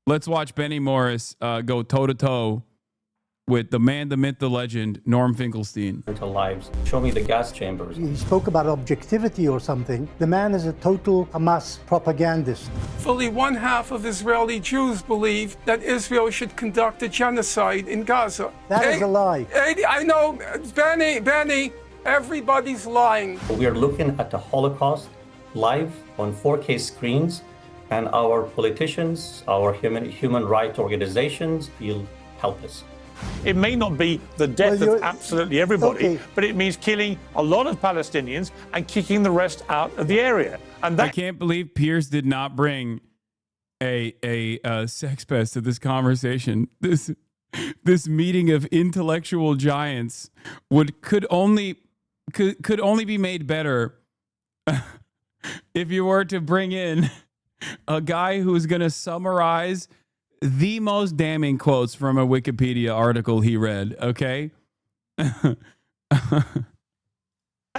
let's watch Benny Morris go toe-to-toe with the man, the myth, the legend, Norm Finkelstein. Lives. Show me the gas chambers. He spoke about objectivity or something. The man is a total Hamas propagandist. Fully one half of Israeli Jews believe that Israel should conduct a genocide in Gaza. That is a lie. I know, Benny, everybody's lying. We are looking at the Holocaust live on 4K screens, and our politicians, our human rights organizations feel helpless. It may not be the death of absolutely everybody, but it means killing a lot of Palestinians and kicking the rest out of the area. And that— I can't believe Piers did not bring a sex pest to this conversation. This meeting of intellectual giants could only be made better if you were to bring in a guy who's going to summarize the most damning quotes from a Wikipedia article he read, okay?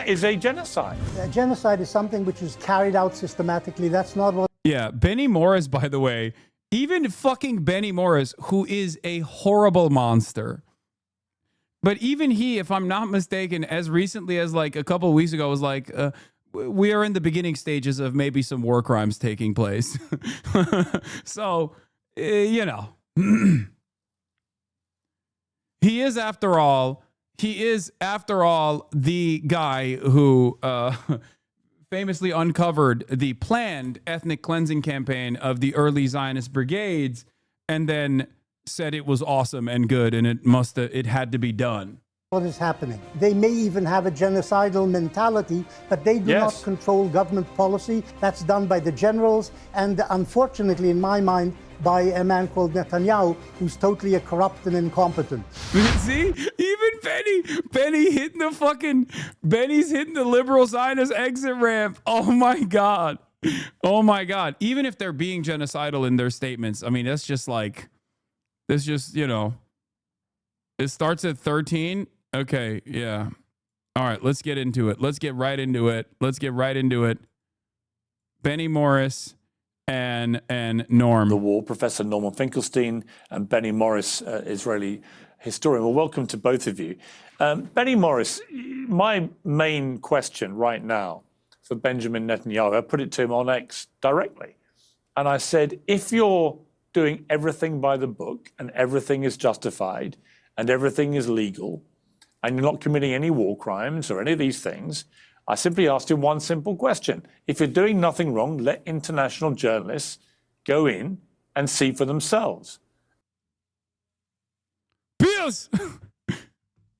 is a genocide. A genocide is something which is carried out systematically. That's not what... Yeah, Benny Morris, by the way, even fucking Benny Morris, who is a horrible monster. But even he, if I'm not mistaken, as recently as like a couple of weeks ago, was like, we are in the beginning stages of maybe some war crimes taking place. So... you know, he is after all the guy who famously uncovered the planned ethnic cleansing campaign of the early Zionist brigades and then said it was awesome and good and it had to be done. What is happening? They may even have a genocidal mentality, but they do not control government policy. That's done by the generals and, unfortunately, in my mind, by a man called Netanyahu, who's totally corrupt and incompetent. See, even Benny's hitting the liberal Zionist exit ramp. Oh my God. Even if they're being genocidal in their statements, I mean, that's just, you know, it starts at 13. Okay, yeah. All right, let's get into it. Let's get right into it. Benny Morris and Norm. The war, Professor Norman Finkelstein and Benny Morris, Israeli historian. Well, welcome to both of you. Benny Morris, my main question right now for Benjamin Netanyahu, I put it to him on X directly. And I said, if you're doing everything by the book and everything is justified and everything is legal and you're not committing any war crimes or any of these things, I simply asked him one simple question. If you're doing nothing wrong, let international journalists go in and see for themselves. Piers,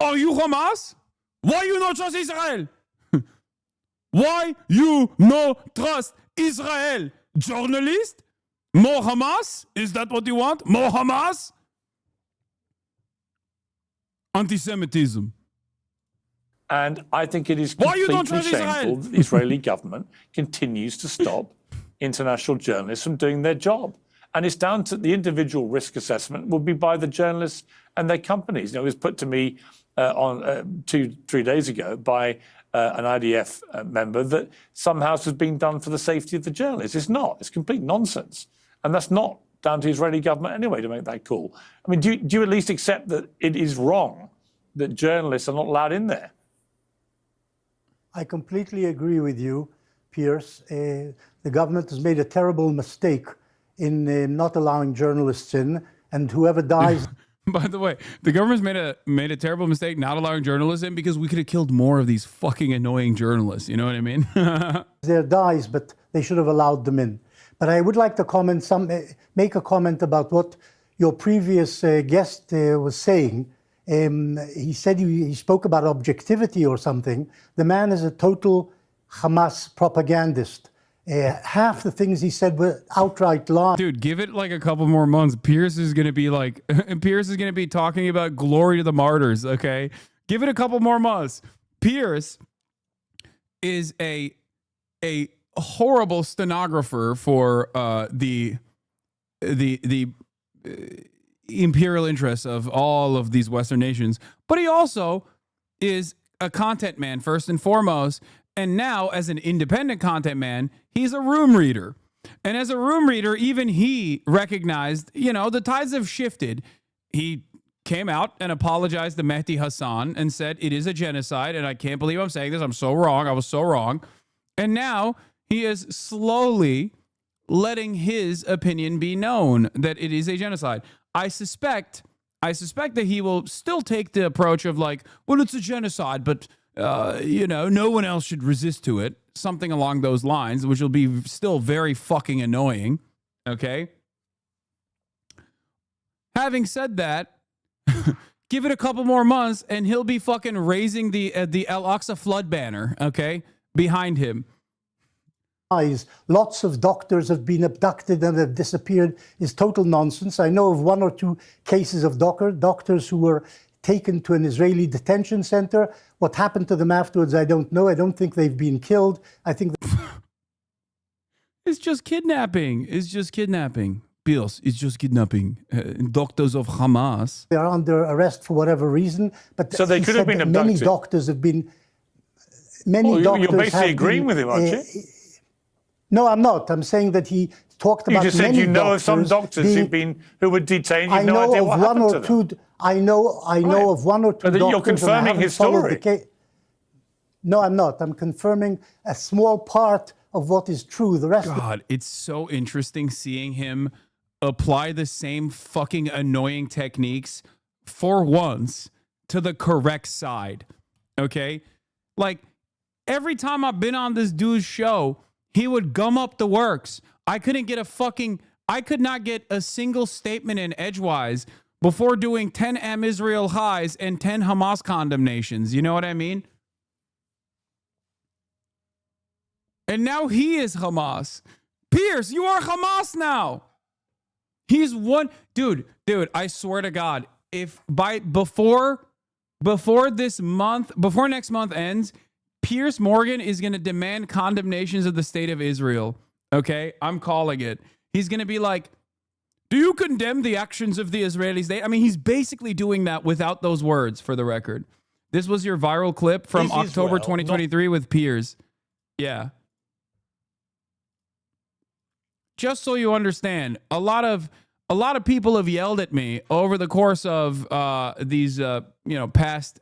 are you Hamas? Why you not trust Israel? Why you no trust Israel? Journalist? More Hamas? Is that what you want? More Hamas? Anti-Semitism. And I think it is completely shameful that the Israeli government continues to stop international journalists from doing their job. And it's down to the individual risk assessment will be by the journalists and their companies. You know, it was put to me on 2-3 days ago by an IDF member that somehow this was being done for the safety of the journalists. It's not. It's complete nonsense. And that's not down to the Israeli government anyway to make that call. I mean, do you at least accept that it is wrong that journalists are not allowed in there? I completely agree with you, Piers. The government has made a terrible mistake in not allowing journalists in, and whoever dies... By the way, the government's made a terrible mistake not allowing journalists in because we could have killed more of these fucking annoying journalists. You know what I mean? There dies, but they should have allowed them in. But I would like to make a comment about what your previous guest was saying. He said he spoke about objectivity or something. The man is a total Hamas propagandist. Half the things he said were outright lies. Dude, give it like a couple more months. Piers is going to be talking about glory to the martyrs, okay? Give it a couple more months. Piers is a horrible stenographer for the imperial interests of all of these Western nations, but he also is a content man first and foremost. And now, as an independent content man, he's a room reader. And as a room reader, even he recognized, you know, the tides have shifted. He came out and apologized to Mehdi Hassan and said it is a genocide. And I can't believe I'm saying this. I'm so wrong. I was so wrong. And now he is slowly letting his opinion be known that it is a genocide. I suspect that he will still take the approach of like, well, it's a genocide, but you know, no one else should resist to it. Something along those lines, which will be still very fucking annoying. Okay. Having said that, give it a couple more months and he'll be fucking raising the Al-Aqsa flood banner, okay, behind him. Lots of doctors have been abducted and have disappeared is total nonsense. I know of 1 or 2 cases of doctors who were taken to an Israeli detention center. What happened to them afterwards, I don't know. I don't think they've been killed. I think it's just kidnapping. It's just kidnapping. Piers, it's just kidnapping. Doctors of Hamas. They are under arrest for whatever reason. But so they could have been abducted. Many doctors have been. Many doctors. You're basically agreeing with him, aren't you? No, I'm not. I'm saying that he talked about. You just said you know of some doctors who were detained. You've no idea what happened to them. I know of 1 or 2 but doctors. You're confirming his story. No, I'm not. I'm confirming a small part of what is true. The rest. God, it's so interesting seeing him apply the same fucking annoying techniques for once to the correct side. Okay? Like, every time I've been on this dude's show, he would gum up the works. I could not get a single statement in edgewise before doing 10 Am Israel highs and 10 Hamas condemnations. You know what I mean? And now he is Hamas. Piers, you are Hamas now. He's one dude, I swear to God, if before next month ends, Piers Morgan is going to demand condemnations of the state of Israel. Okay? I'm calling it. He's going to be like, do you condemn the actions of the Israeli state? I mean, he's basically doing that without those words, for the record. This was your viral clip from October 2023 with Piers. Yeah. Just so you understand, a lot of people have yelled at me over the course of these past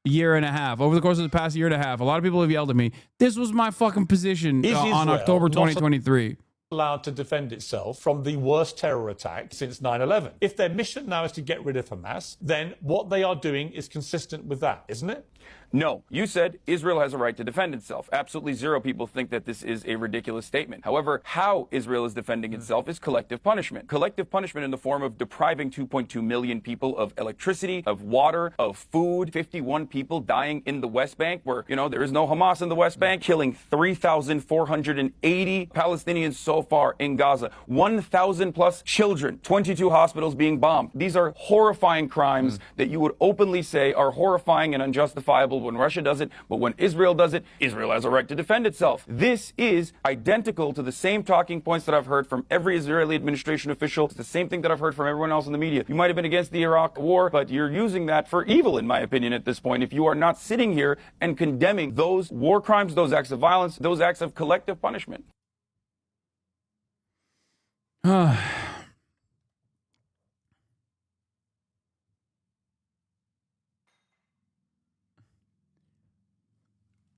year and a half. Over the course of the past year and a half, a lot of people have yelled at me. This was my fucking position on October 2023. Allowed to defend itself from the worst terror attack since 9/11. If their mission now is to get rid of Hamas, then what they are doing is consistent with that, isn't it? No, you said Israel has a right to defend itself. Absolutely zero people think that this is a ridiculous statement. However, how Israel is defending itself is collective punishment. Collective punishment in the form of depriving 2.2 million people of electricity, of water, of food, 51 people dying in the West Bank where, there is no Hamas in the West Bank, killing 3,480 Palestinians so far in Gaza, 1,000 plus children, 22 hospitals being bombed. These are horrifying crimes that you would openly say are horrifying and unjustifiable when Russia does it, but when Israel does it, Israel has a right to defend itself. This is identical to the same talking points that I've heard from every Israeli administration official. It's the same thing that I've heard from everyone else in the media. You might have been against the Iraq war, but you're using that for evil, in my opinion, at this point, if you are not sitting here and condemning those war crimes, those acts of violence, those acts of collective punishment.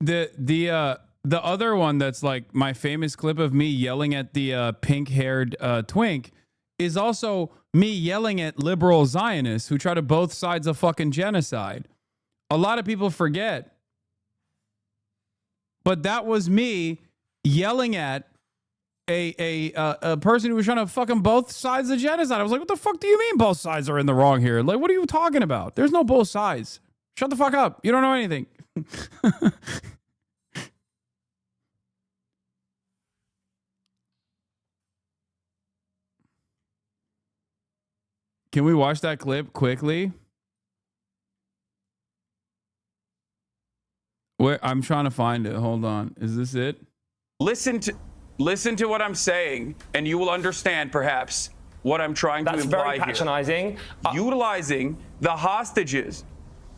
The other one that's like my famous clip of me yelling at the pink-haired twink is also me yelling at liberal Zionists who try to both sides of fucking genocide. A lot of people forget. But that was me yelling at a person who was trying to fucking both sides of genocide. I was like, what the fuck do you mean both sides are in the wrong here? Like, what are you talking about? There's no both sides. Shut the fuck up. You don't know anything. Can we watch that clip quickly? Where I'm trying to find it. Hold on. Is this it? Listen to what I'm saying, and you will understand perhaps what I'm trying to imply here. That's very patronizing. Utilizing the hostages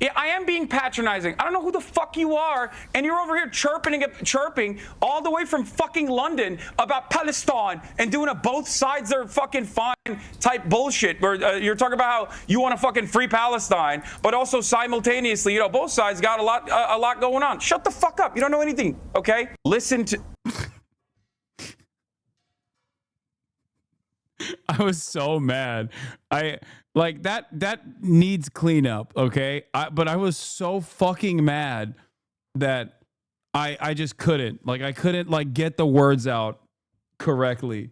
Yeah, I am being patronizing. I don't know who the fuck you are, and you're over here chirping all the way from fucking London about Palestine and doing a both sides are fucking fine type bullshit where you're talking about how you want to fucking free Palestine, but also simultaneously, both sides got a lot going on. Shut the fuck up. You don't know anything, okay? Listen to... I was so mad. Like that needs cleanup, okay? But I was so fucking mad that I just couldn't. Like I couldn't like get the words out correctly.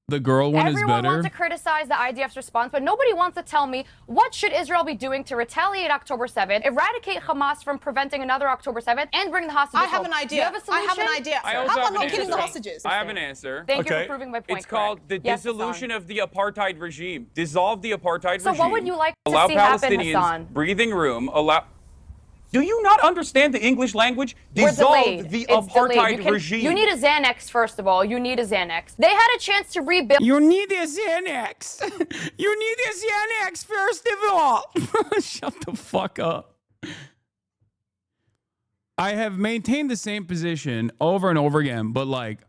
The girl one is better. Everyone wants to criticize the IDF's response, but nobody wants to tell me what should Israel be doing to retaliate October 7th, eradicate Hamas from preventing another October 7th, and bring the hostages I have an idea. Do you have a solution? I have an idea. I also How have about an not killing the answer. hostages? I have an answer. Thank you Okay. for proving my point. It's called the Yes, dissolution Hassan. of the apartheid regime. Dissolve the apartheid So regime. what would you like to allow see happen, Palestinians Hassan? breathing room. Do you not understand the English language? We're Dissolve delayed. the It's delayed. apartheid regime. You need a Xanax, first of all. You need a Xanax. They had a chance to rebuild. You need a Xanax. You need a Xanax first of all. Shut the fuck up. I have maintained the same position over and over again, but like,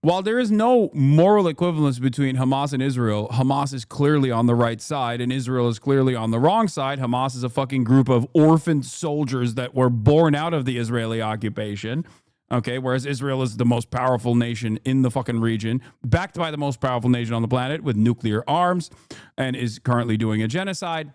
while there is no moral equivalence between Hamas and Israel, Hamas is clearly on the right side and Israel is clearly on the wrong side. Hamas is a fucking group of orphaned soldiers that were born out of the Israeli occupation. Okay, whereas Israel is the most powerful nation in the fucking region, backed by the most powerful nation on the planet with nuclear arms, and is currently doing a genocide.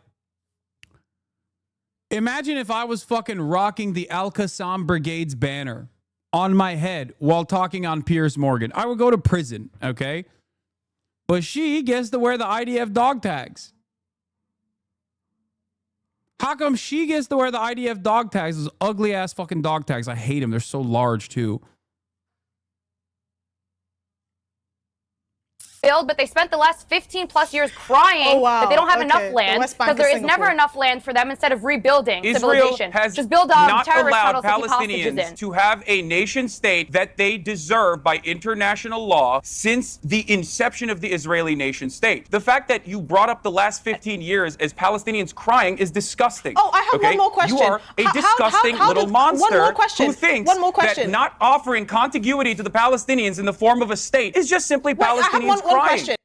Imagine if I was fucking rocking the Al-Qassam Brigade's banner on my head while talking on Piers Morgan. I would go to prison, okay? But she gets to wear the IDF dog tags. How come she gets to wear the IDF dog tags? Those ugly ass fucking dog tags. I hate them. They're so large too. But they spent the last 15 plus years crying that they don't have enough land because there is never enough land for them instead of rebuilding Israel civilization. has Just build not terrorist allowed tunnels to keep hostages in. Palestinians to have a nation state that they deserve by international law since the inception of the Israeli nation state. The fact that you brought up the last 15 years as Palestinians crying is disgusting. Oh, I have one more question. You are a disgusting little monster who thinks that not offering contiguity to the Palestinians in the form of a state is just simply Palestinians crying. Question.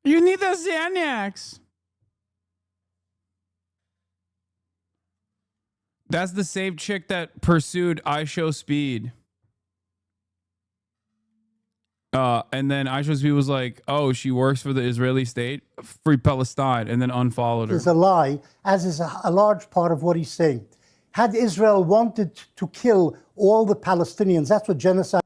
You need a Xanax. That's the same chick that pursued I Show Speed. And then I Show Speed was like, oh, she works for the Israeli state, free Palestine, and then unfollowed her. It's a lie, as is a large part of what he's saying. Had Israel wanted to kill all the Palestinians, that's what genocide.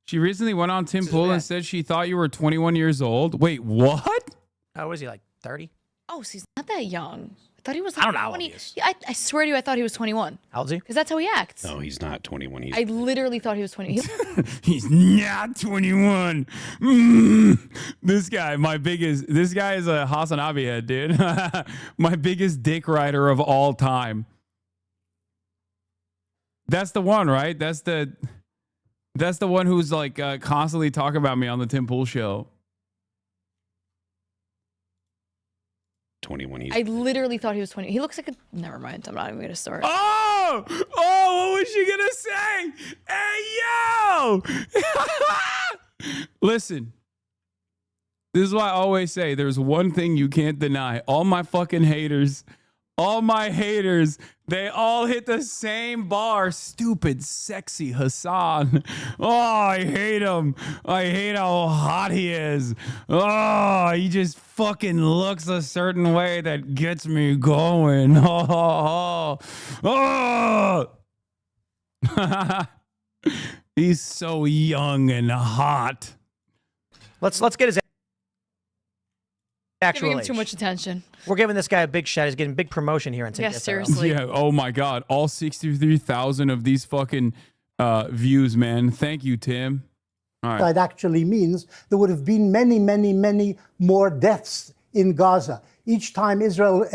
She recently went on Tim Pool and said she thought you were 21 years old. Wait, what? How was he, like 30? Oh, so he's not that young. I thought he was I like don't know how 20. old he is. Yeah, I swear to you, I thought he was 21. How old is he? Because that's how he acts. No, he's not 21. He's I literally thought he was 20. He's not 21. This guy is a Hasanabi head, dude. My biggest dick rider of all time. That's the one, right? That's the one who's like constantly talking about me on the Tim Pool show. 21. I literally thought he was 20. He looks like a... Never mind. I'm not even going to start. Oh, what was she going to say? Hey, yo. Listen. This is why I always say there's one thing you can't deny. All my fucking haters, they all hit the same bar. Stupid, sexy Hassan. Oh, I hate him. I hate how hot he is. Oh, he just fucking looks a certain way that gets me going. Oh. He's so young and hot. Let's get his actual Giving him age. too much attention. We're giving this guy a big shout. He's getting big promotion here on Yeah, TikTok. seriously. Yeah. Oh my God. All 63,000 of these fucking views, man. Thank you, Tim. That actually means there would have been many, many, many more deaths in Gaza. Each time Israel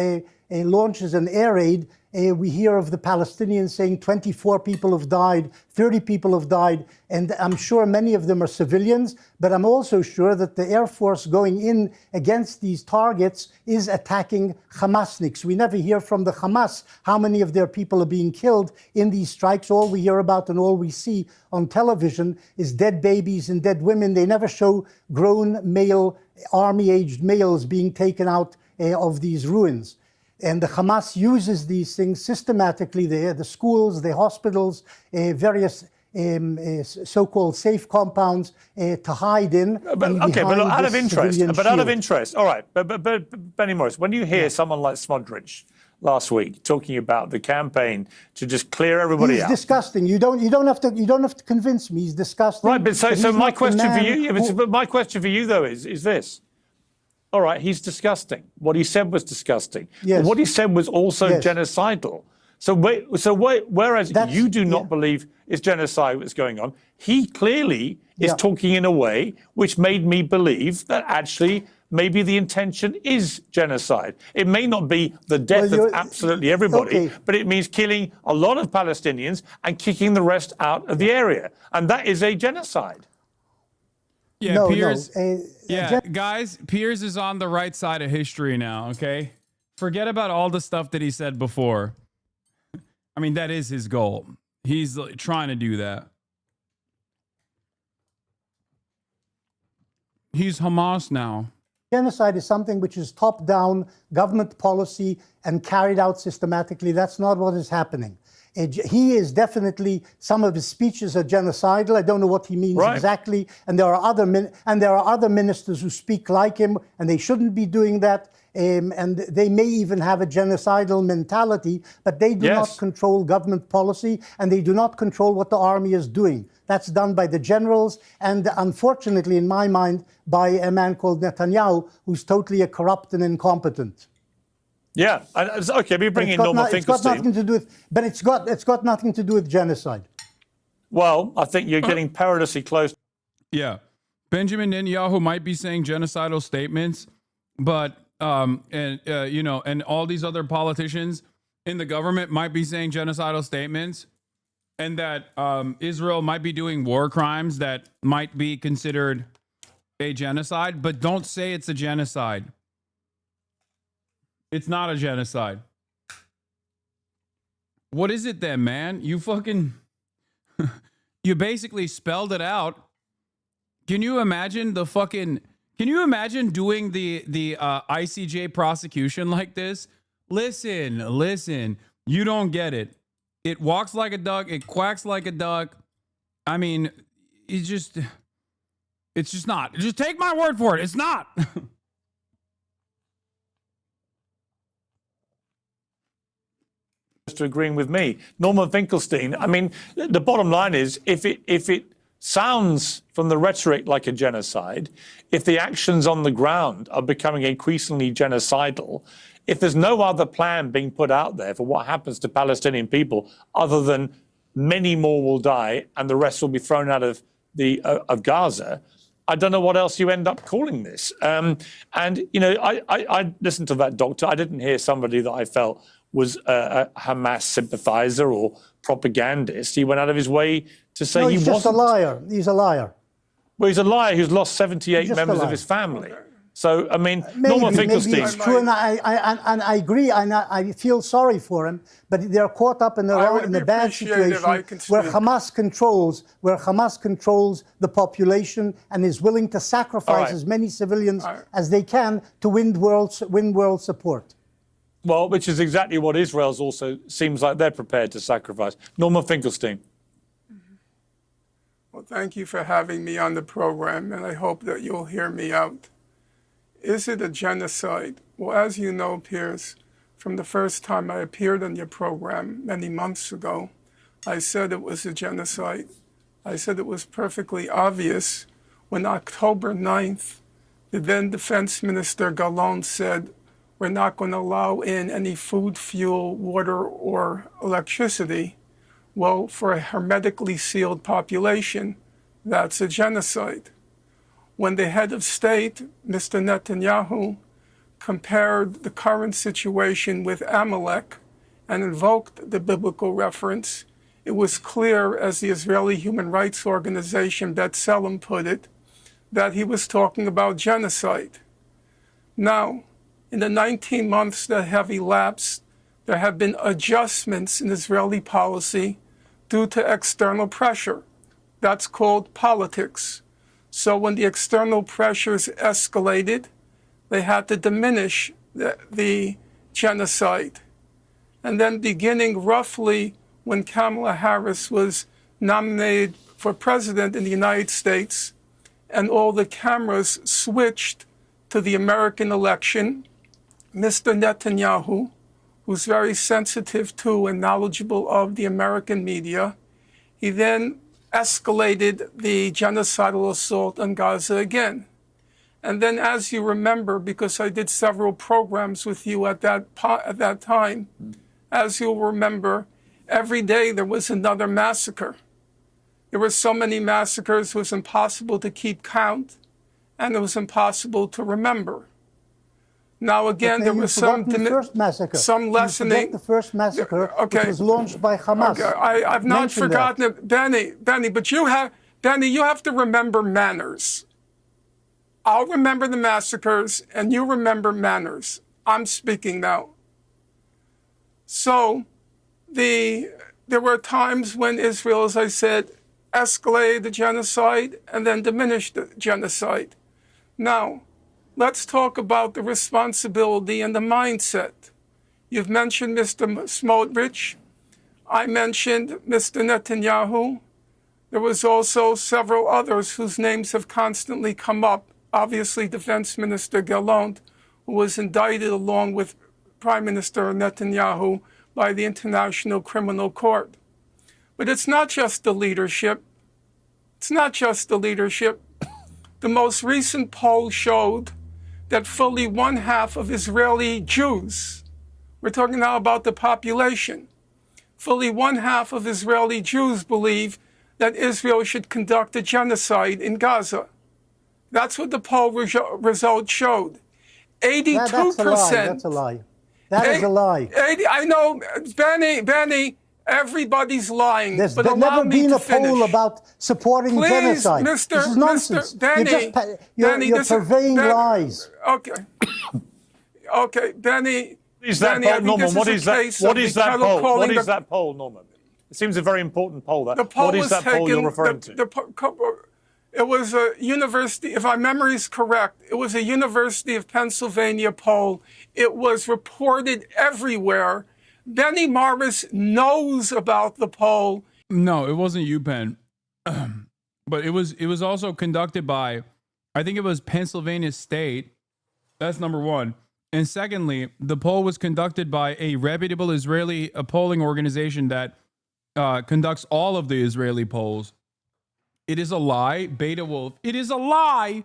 launches an air raid, we hear of the Palestinians saying 24 people have died, 30 people have died, and I'm sure many of them are civilians, but I'm also sure that the Air Force going in against these targets is attacking Hamasniks. We never hear from the Hamas how many of their people are being killed in these strikes. All we hear about and all we see on television is dead babies and dead women. They never show grown male, army-aged males being taken out of these ruins. And the Hamas uses these things systematically, the schools, the hospitals, various so-called safe compounds to hide in. But out of interest, all right. But Benny Morris, when you hear someone like Smodrich last week talking about the campaign to just clear everybody out, he's disgusting. You don't have to convince me. He's disgusting. Right, but so my question for you, but my question for you though is this. All right, he's disgusting. What he said was disgusting. Yes. What he said was also genocidal. Whereas you do not believe it's genocide that's going on, he clearly is talking in a way which made me believe that actually maybe the intention is genocide. It may not be the death of absolutely everybody, but it means killing a lot of Palestinians and kicking the rest out of the area. And that is a genocide. Yeah, Piers. Guys, Piers is on the right side of history now, okay? Forget about all the stuff that he said before. I mean, that is his goal. He's trying to do that. He's Hamas now. Genocide is something which is top-down government policy and carried out systematically. That's not what is happening. He is definitely, some of his speeches are genocidal. I don't know what he means exactly. And there are other ministers who speak like him, and they shouldn't be doing that. And they may even have a genocidal mentality, but they do not control government policy, and they do not control what the army is doing. That's done by the generals, and unfortunately, in my mind, by a man called Netanyahu, who's totally corrupt and incompetent. Yeah, okay, we bring in Norman Finkelstein. It's got nothing to do with, but it's got nothing to do with genocide. Well, I think you're getting perilously close. Yeah, Benjamin Netanyahu might be saying genocidal statements, but and all these other politicians in the government might be saying genocidal statements, and that Israel might be doing war crimes that might be considered a genocide, but don't say it's a genocide. It's not a genocide. What is it then, man? You fucking... you basically spelled it out. Can you imagine the fucking... Can you imagine doing the ICJ prosecution like this? Listen. You don't get it. It walks like a duck. It quacks like a duck. I mean, it's just not. Just take my word for it. It's not. To agreeing with me, Norman Finkelstein. I mean, the bottom line is, if it sounds from the rhetoric like a genocide, if the actions on the ground are becoming increasingly genocidal, if there's no other plan being put out there for what happens to Palestinian people other than many more will die and the rest will be thrown out of Gaza, I don't know what else you end up calling this. And I listened to that doctor. I didn't hear somebody that I felt was a Hamas sympathizer or propagandist. He went out of his way to say he wasn't. He's just a liar. He's a liar. Well, he's a liar who's lost 78 members of his family. So, I mean, Norman Finkelstein. Maybe it's true, and I agree, and I feel sorry for him, but they're caught up in the bad situation where Hamas controls the population and is willing to sacrifice as many civilians as they can to win world support. Well, which is exactly what Israel's also seems like they're prepared to sacrifice. Norman Finkelstein. Well, thank you for having me on the program, and I hope that you'll hear me out. Is it a genocide? Well, as you know, Piers, from the first time I appeared on your program many months ago, I said it was a genocide. I said it was perfectly obvious when October 9th, the then Defense Minister Gallant said, we're not going to allow in any food, fuel, water, or electricity. Well, for a hermetically sealed population, that's a genocide. When the head of state, Mr. Netanyahu, compared the current situation with Amalek and invoked the biblical reference, it was clear, as the Israeli human rights organization B'Tselem put it, that he was talking about genocide. Now, in the 19 months that have elapsed, there have been adjustments in Israeli policy due to external pressure. That's called politics. So when the external pressures escalated, they had to diminish the genocide. And then beginning roughly when Kamala Harris was nominated for president in the United States, and all the cameras switched to the American election, Mr. Netanyahu, who's very sensitive to and knowledgeable of the American media, he then escalated the genocidal assault on Gaza again. And then, as you remember, because I did several programs with you at that time, as you'll remember, every day there was another massacre. There were so many massacres, it was impossible to keep count, and it was impossible to remember. Now, again, there was some lessening. The first massacre, which was launched by Hamas. Okay. I've not forgotten it, Benny. But you have to remember manners. I'll remember the massacres, and you remember manners. I'm speaking now. So, there were times when Israel, as I said, escalated the genocide and then diminished the genocide. Now, let's talk about the responsibility and the mindset. You've mentioned Mr. Smotrich. I mentioned Mr. Netanyahu. There was also several others whose names have constantly come up. Obviously, Defense Minister Gallant, who was indicted along with Prime Minister Netanyahu by the International Criminal Court. But it's not just the leadership. It's not just the leadership. The most recent poll showed that fully 1/2 of Israeli Jews, we're talking now about the population, fully 1/2 of Israeli Jews believe that Israel should conduct a genocide in Gaza. That's what the poll result showed. 82%. That's a lie. That is a lie. I know, Benny, everybody's lying. There's but never been a finish. Poll about supporting genocide. This is nonsense. You're purveying lies. Okay, Benny. Is that Benny, poll, Norman? What is that poll? What is that poll, Norman? It seems a very important poll. What is that poll you're referring to? It was a university, if my memory is correct, it was a University of Pennsylvania poll. It was reported everywhere. Benny Morris knows about the poll. No, it wasn't UPenn. But it was also conducted by, I think it was Pennsylvania State. That's number one. And secondly, the poll was conducted by a reputable Israeli polling organization that conducts all of the Israeli polls. It is a lie. Beta Wolf. It is a lie.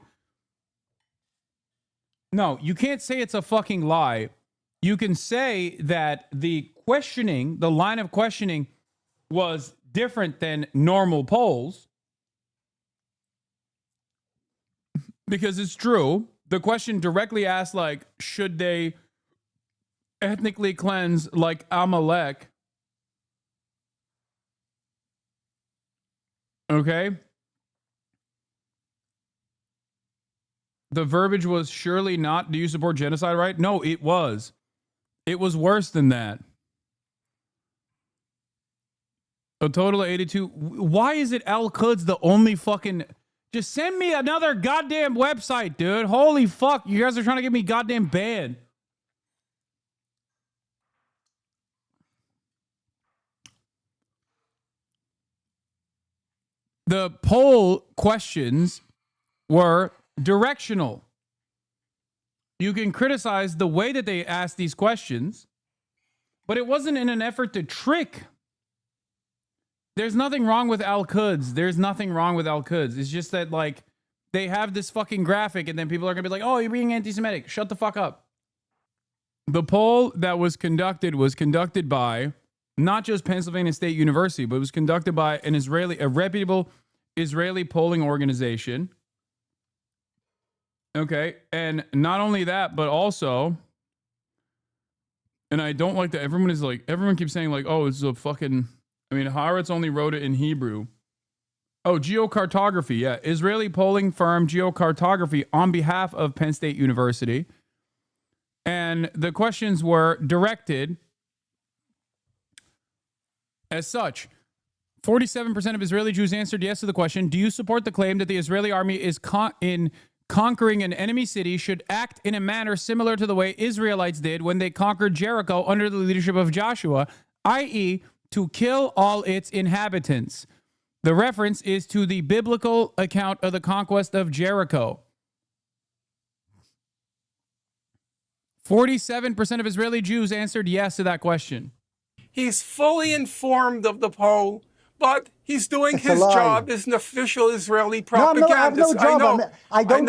No, you can't say it's a fucking lie. You can say that the questioning, the line of questioning was different than normal polls. Because it's true. The question directly asked, like, should they ethnically cleanse like Amalek? Okay. The verbiage was surely not, do you support genocide, right? No, it was. It was worse than that. A total of 82. Why is it Al-Quds the only fucking... Just send me another goddamn website, dude. Holy fuck. You guys are trying to get me goddamn banned. The poll questions were directional. You can criticize the way that they asked these questions, but it wasn't in an effort to trick. There's nothing wrong with Al-Quds. There's nothing wrong with Al-Quds. It's just that, like, they have this fucking graphic and then people are going to be like, oh, you're being anti-Semitic. Shut the fuck up. The poll that was conducted by not just Pennsylvania State University, but it was conducted by a reputable Israeli polling organization. Okay. And not only that, but also, and I don't like that everyone keeps saying like, oh, it's a fucking, I mean, Haaretz only wrote it in Hebrew. Oh, geocartography. Yeah. Israeli polling firm Geocartography on behalf of Penn State University. And the questions were directed as such. 47% of Israeli Jews answered yes to the question. Do you support the claim that the Israeli army is in conquering an enemy city should act in a manner similar to the way Israelites did when they conquered Jericho under the leadership of Joshua, i.e., to kill all its inhabitants? The reference is to the biblical account of the conquest of Jericho. 47% of Israeli Jews answered yes to that question. He's fully informed of the poll, but he's doing his job as an official Israeli propagandist. No, I have no job. I don't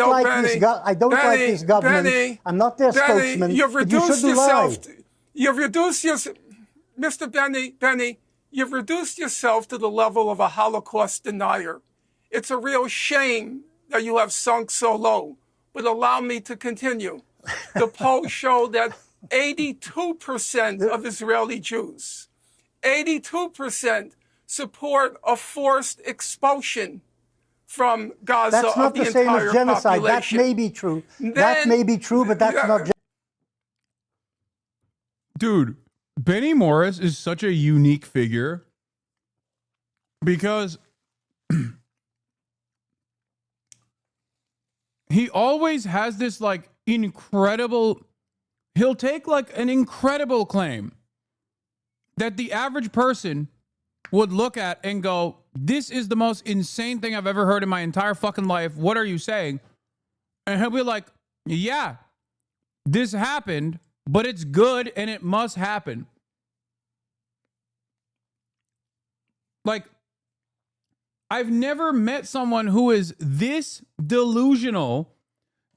like this government. Benny, I'm not their spokesman. You've reduced yourself. Mr. Benny, you've reduced yourself to the level of a Holocaust denier. It's a real shame that you have sunk so low. But allow me to continue. The poll showed that 82% of Israeli Jews, 82% support a forced expulsion from Gaza. That's not the same as genocide. Population. That may be true. That may be true, but that's not genocide. Dude, Benny Morris is such a unique figure because he always has this like incredible, he'll take like an incredible claim that the average person would look at and go, this is the most insane thing I've ever heard in my entire fucking life. What are you saying? And he'll be like, yeah, this happened, but it's good and it must happen. Like, I've never met someone who is this delusional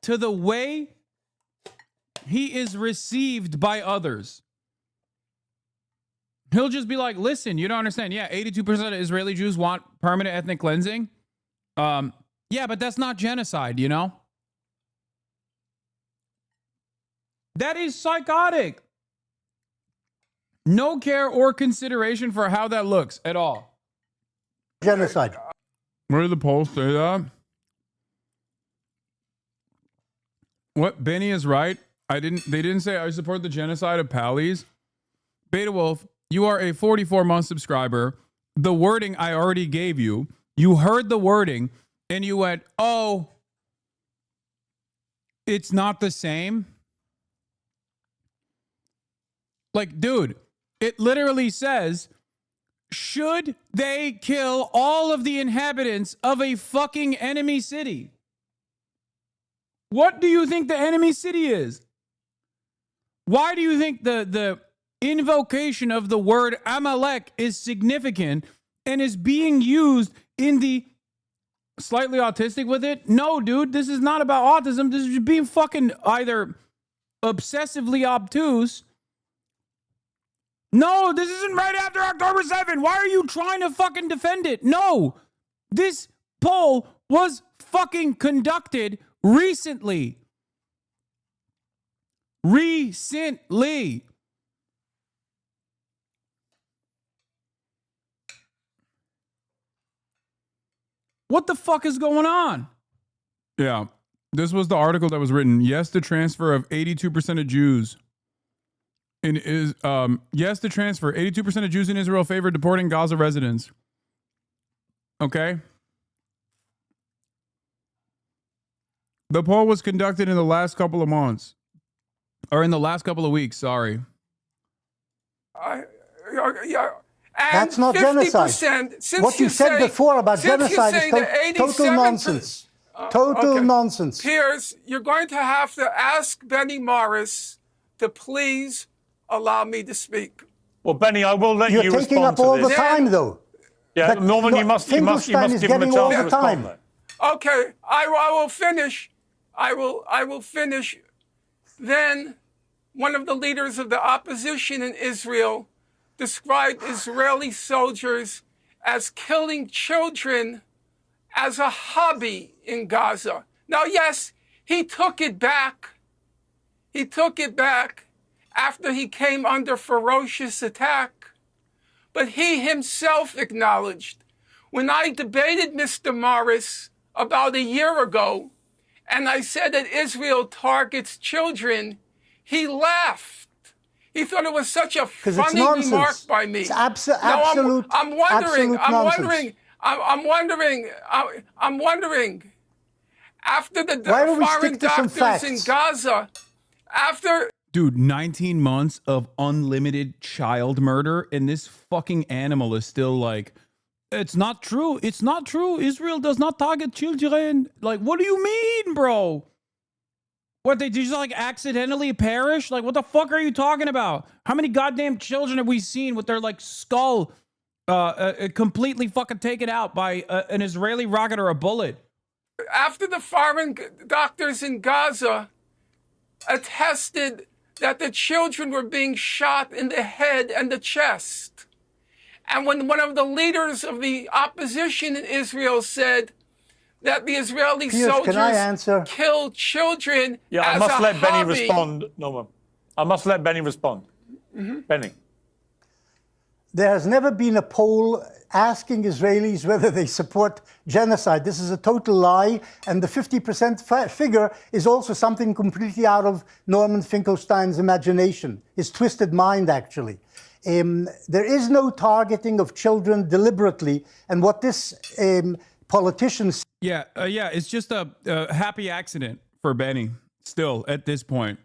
to the way he is received by others. He'll just be like, listen, you don't understand. Yeah, 82% of Israeli Jews want permanent ethnic cleansing. Yeah, but that's not genocide, you know? That is psychotic. No care or consideration for how that looks at all. Genocide. Where did the polls say that? What? Benny is right. They didn't say I support the genocide of Pallies. Beta Wolf, you are a 44-month subscriber. The wording I already gave you. You heard the wording and you went, oh, it's not the same. Like, dude, it literally says, should they kill all of the inhabitants of a fucking enemy city? What do you think the enemy city is? Why do you think the invocation of the word Amalek is significant and is being used in the slightly autistic with it? No, dude, this is not about autism. This is just being fucking either obsessively obtuse. No, this isn't right after October 7th. Why are you trying to fucking defend it? No, this poll was fucking conducted recently. Recently. What the fuck is going on? Yeah, this was the article that was written. Yes, the transfer of 82% of Jews. Yes, the transfer. 82% of Jews in Israel favor deporting Gaza residents. Okay. The poll was conducted in the last couple of months. Or in the last couple of weeks, sorry. That's not genocide. What you said before about genocide is total nonsense. Total nonsense. Piers, you're going to have to ask Benny Morris to please allow me to speak. Well, Benny, I will let you respond to this. You're taking up all the time, though. Yeah, Norman, you must give him a chance to respond. Okay, I will finish. I will finish. Then, one of the leaders of the opposition in Israel described Israeli soldiers as killing children as a hobby in Gaza. Now, yes, he took it back. He took it back after he came under ferocious attack. But he himself acknowledged, when I debated Mr. Morris about a year ago, and I said that Israel targets children, he laughed. He thought it was such a funny remark by me. It's absolute I'm wondering, after the foreign doctors in Gaza, after... Dude, 19 months of unlimited child murder, and this fucking animal is still like, it's not true. It's not true. Israel does not target children. Like, what do you mean, bro? What, they just like accidentally perish? Like, what the fuck are you talking about? How many goddamn children have we seen with their like skull completely fucking taken out by an Israeli rocket or a bullet? After the foreign doctors in Gaza attested that the children were being shot in the head and the chest. And when one of the leaders of the opposition in Israel said that the Israeli Piers, soldiers killed children Yeah, I as must a let Benny hobby. respond, Norman. I must let Benny respond. Benny. There has never been a poll asking Israelis whether they support genocide. This is a total lie, and the 50% figure is also something completely out of Norman Finkelstein's imagination, his twisted mind, actually. There is no targeting of children deliberately, and what this politician... Yeah, it's just a happy accident for Benny, still, at this point.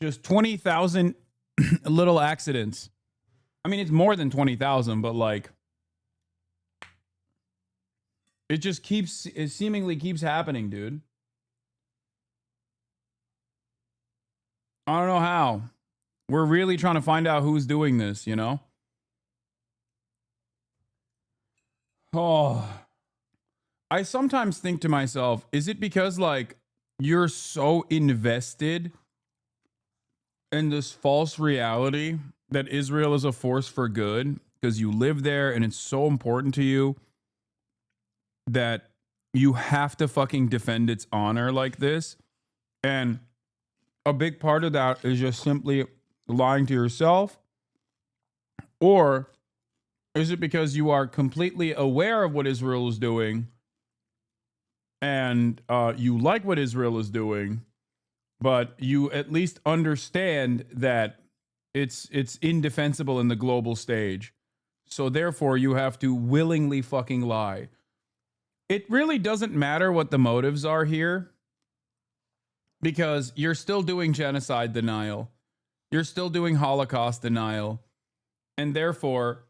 Just 20,000 little accidents. I mean, it's more than 20,000, but like, it just it seemingly keeps happening, dude. I don't know how. We're really trying to find out who's doing this, you know? Oh, I sometimes think to myself, is it because like you're so invested in this false reality that Israel is a force for good because you live there and it's so important to you that you have to fucking defend its honor like this? And a big part of that is just simply lying to yourself? Or is it because you are completely aware of what Israel is doing and you like what Israel is doing, but you at least understand that it's indefensible in the global stage. So therefore, you have to willingly fucking lie. It really doesn't matter what the motives are here, because you're still doing genocide denial. You're still doing Holocaust denial. And therefore,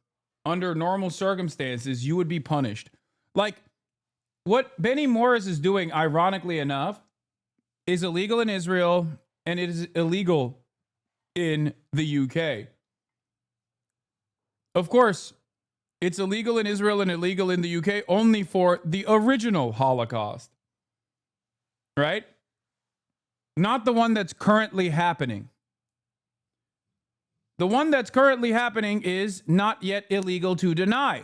under normal circumstances, you would be punished. Like, what Benny Morris is doing, ironically enough, is illegal in Israel, and it is illegal in the UK. Of course, it's illegal in Israel and illegal in the UK only for the original Holocaust. Right? Not the one that's currently happening. The one that's currently happening is not yet illegal to deny.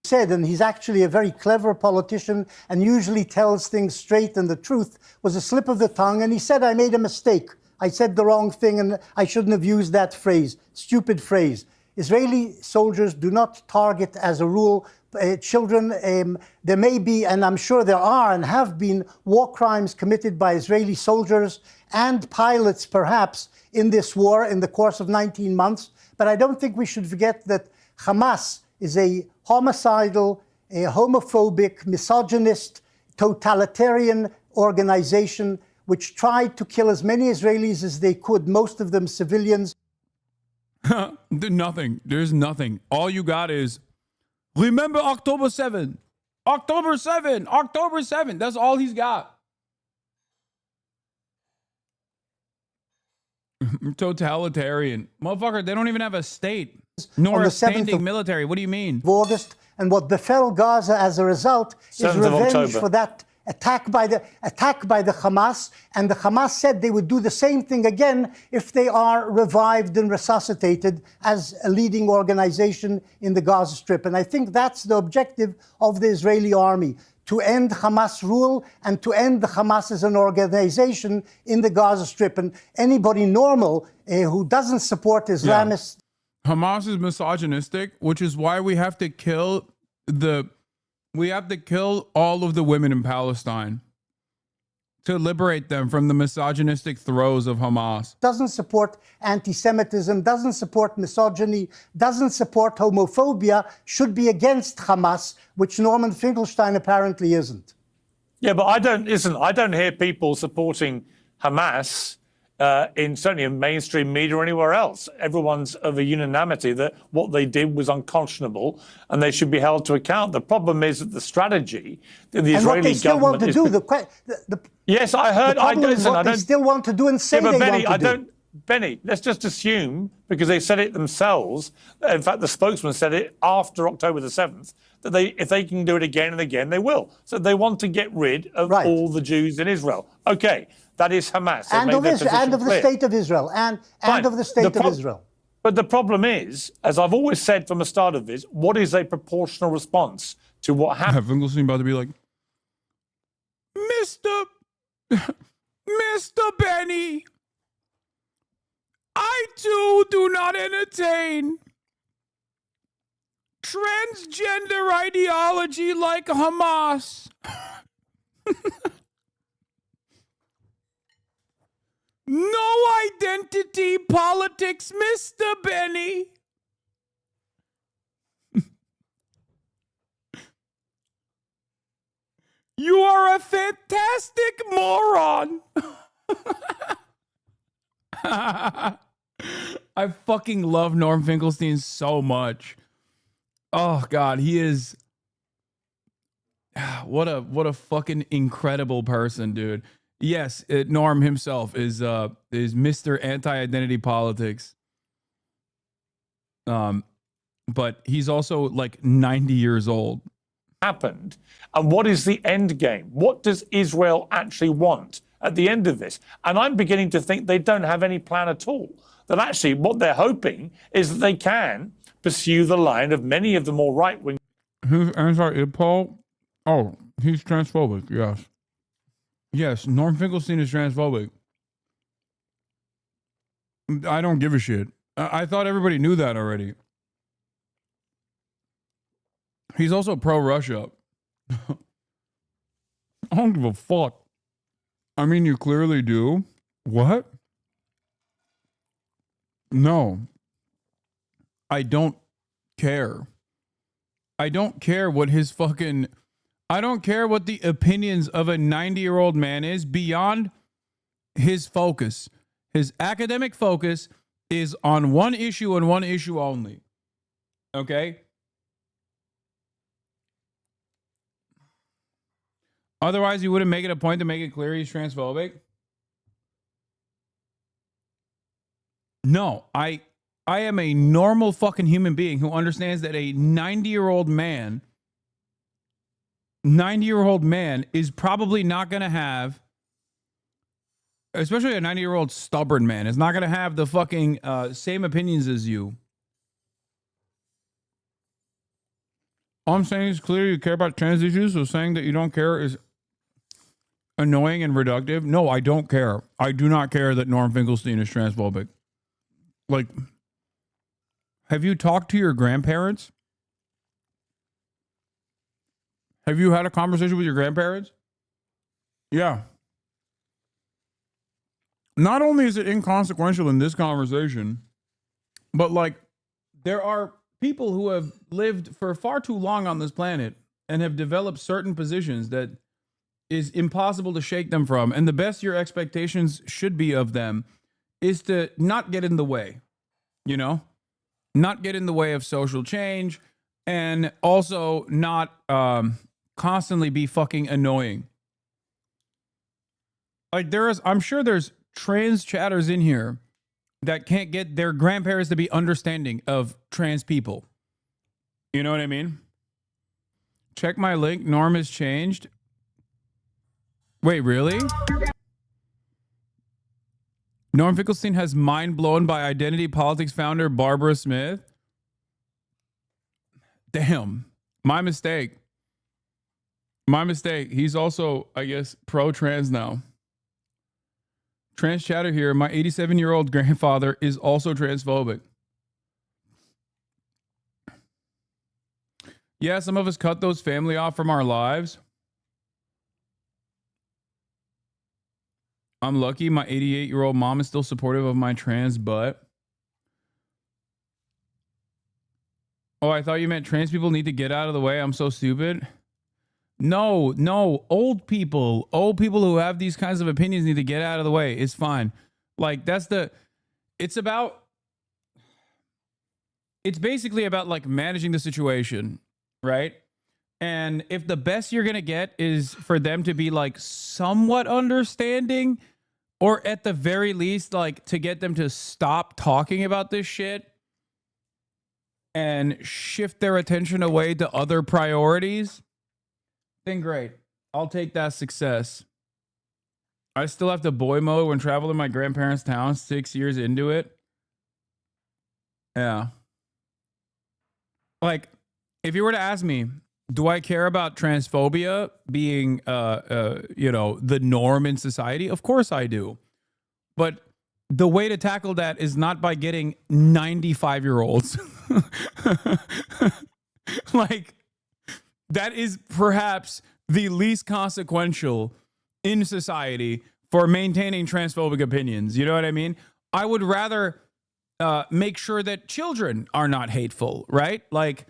Said, and he's actually a very clever politician and usually tells things straight, and the truth was a slip of the tongue, and he said, I made a mistake. I said the wrong thing and I shouldn't have used that phrase. Stupid phrase. Israeli soldiers do not target, as a rule, children. There may be, and I'm sure there are and have been, war crimes committed by Israeli soldiers and pilots, perhaps, in this war in the course of 19 months. But I don't think we should forget that Hamas is a homicidal, a homophobic, misogynist, totalitarian organization which tried to kill as many Israelis as they could, most of them civilians. Nothing. There's nothing. All you got is, remember October 7. October 7. October 7. That's all he's got. Totalitarian. Motherfucker, they don't even have a state, nor a standing military. What do you mean? August, and what befell Gaza as a result is revenge for that attack by the Hamas, and the Hamas said they would do the same thing again if they are revived and resuscitated as a leading organization in the Gaza Strip. And I think that's the objective of the Israeli army, to end Hamas rule and to end the Hamas as an organization in the Gaza Strip. And anybody normal who doesn't support Islamists. Hamas is misogynistic, which is why we have to kill all of the women in Palestine to liberate them from the misogynistic throes of Hamas. Doesn't support anti-Semitism, doesn't support misogyny, doesn't support homophobia, should be against Hamas, which Norman Finkelstein apparently isn't. Yeah, but I don't hear people supporting Hamas certainly in mainstream media or anywhere else. Everyone's of a unanimity that what they did was unconscionable and they should be held to account. The problem is that the strategy that the Israeli government want to do. Yes, I heard. They still want to do and say they want to do. Benny, let's just assume, because they said it themselves, in fact, the spokesman said it after October the 7th, that if they can do it again and again, they will. So they want to get rid of all the Jews in Israel. Okay, that is Hamas. And of the state of Israel. And of the state of Israel. But the problem is, as I've always said from the start of this, what is a proportional response to what happened? Finkelstein about to be like, Mr. Benny, I too do not entertain transgender ideology like Hamas. No identity politics, Mr. Benny. You are a fantastic moron. I fucking love Norm Finkelstein so much. Oh God, he is what a fucking incredible person, dude. Yes, Norm himself is Mr. Anti-Identity Politics. But he's also like 90 years old. Happened, and what is the end game? What does Israel actually want at the end of this? And I'm beginning to think they don't have any plan at all. That actually what they're hoping is that they can pursue the line of many of the more right-wing. Who's Paul? Oh, he's transphobic, yes. Yes, Norm Finkelstein is transphobic. I don't give a shit. I thought everybody knew that already. He's also pro-Russia. I don't give a fuck. I mean, you clearly do. What? No. I don't care. I don't care what his fucking... I don't care what the opinions of a 90-year-old man is beyond his focus. His academic focus is on one issue and one issue only. Okay? Otherwise, you wouldn't make it a point to make it clear he's transphobic? No, I am a normal fucking human being who understands that a 90-year-old man is probably not going to have, especially a 90-year-old stubborn man, is not going to have the fucking same opinions as you. All I'm saying is clearly you care about trans issues, so saying that you don't care is annoying and reductive. No, I don't care. I do not care that Norm Finkelstein is transphobic. Like, have you talked to your grandparents? Have you had a conversation with your grandparents? Yeah. Not only is it inconsequential in this conversation, but like there are people who have lived for far too long on this planet and have developed certain positions that is impossible to shake them from. And the best your expectations should be of them is to not get in the way, you know, not get in the way of social change, and also not constantly be fucking annoying. Like I'm sure there's trans chatters in here that can't get their grandparents to be understanding of trans people. You know what I mean? Check my link. Norm has changed. Wait, really? Norm Finkelstein has mind blown by identity politics founder Barbara Smith. Damn. My mistake. My mistake. He's also, I guess, pro-trans now. Trans chatter here. My 87-year-old grandfather is also transphobic. Yeah, some of us cut those family off from our lives. I'm lucky my 88-year-old mom is still supportive of my trans butt. Oh, I thought you meant trans people need to get out of the way. I'm so stupid. No, old people who have these kinds of opinions need to get out of the way. It's fine. Like it's basically about like managing the situation, right? And if the best you're going to get is for them to be like somewhat understanding, or at the very least, like to get them to stop talking about this shit and shift their attention away to other priorities, then great. I'll take that success. I still have to boy mode when traveling to my grandparents' town 6 years into it. Yeah. Like, if you were to ask me, do I care about transphobia being, the norm in society? Of course I do. But the way to tackle that is not by getting 95-year-olds. Like, that is perhaps the least consequential in society for maintaining transphobic opinions. You know what I mean? I would rather make sure that children are not hateful, right? Like,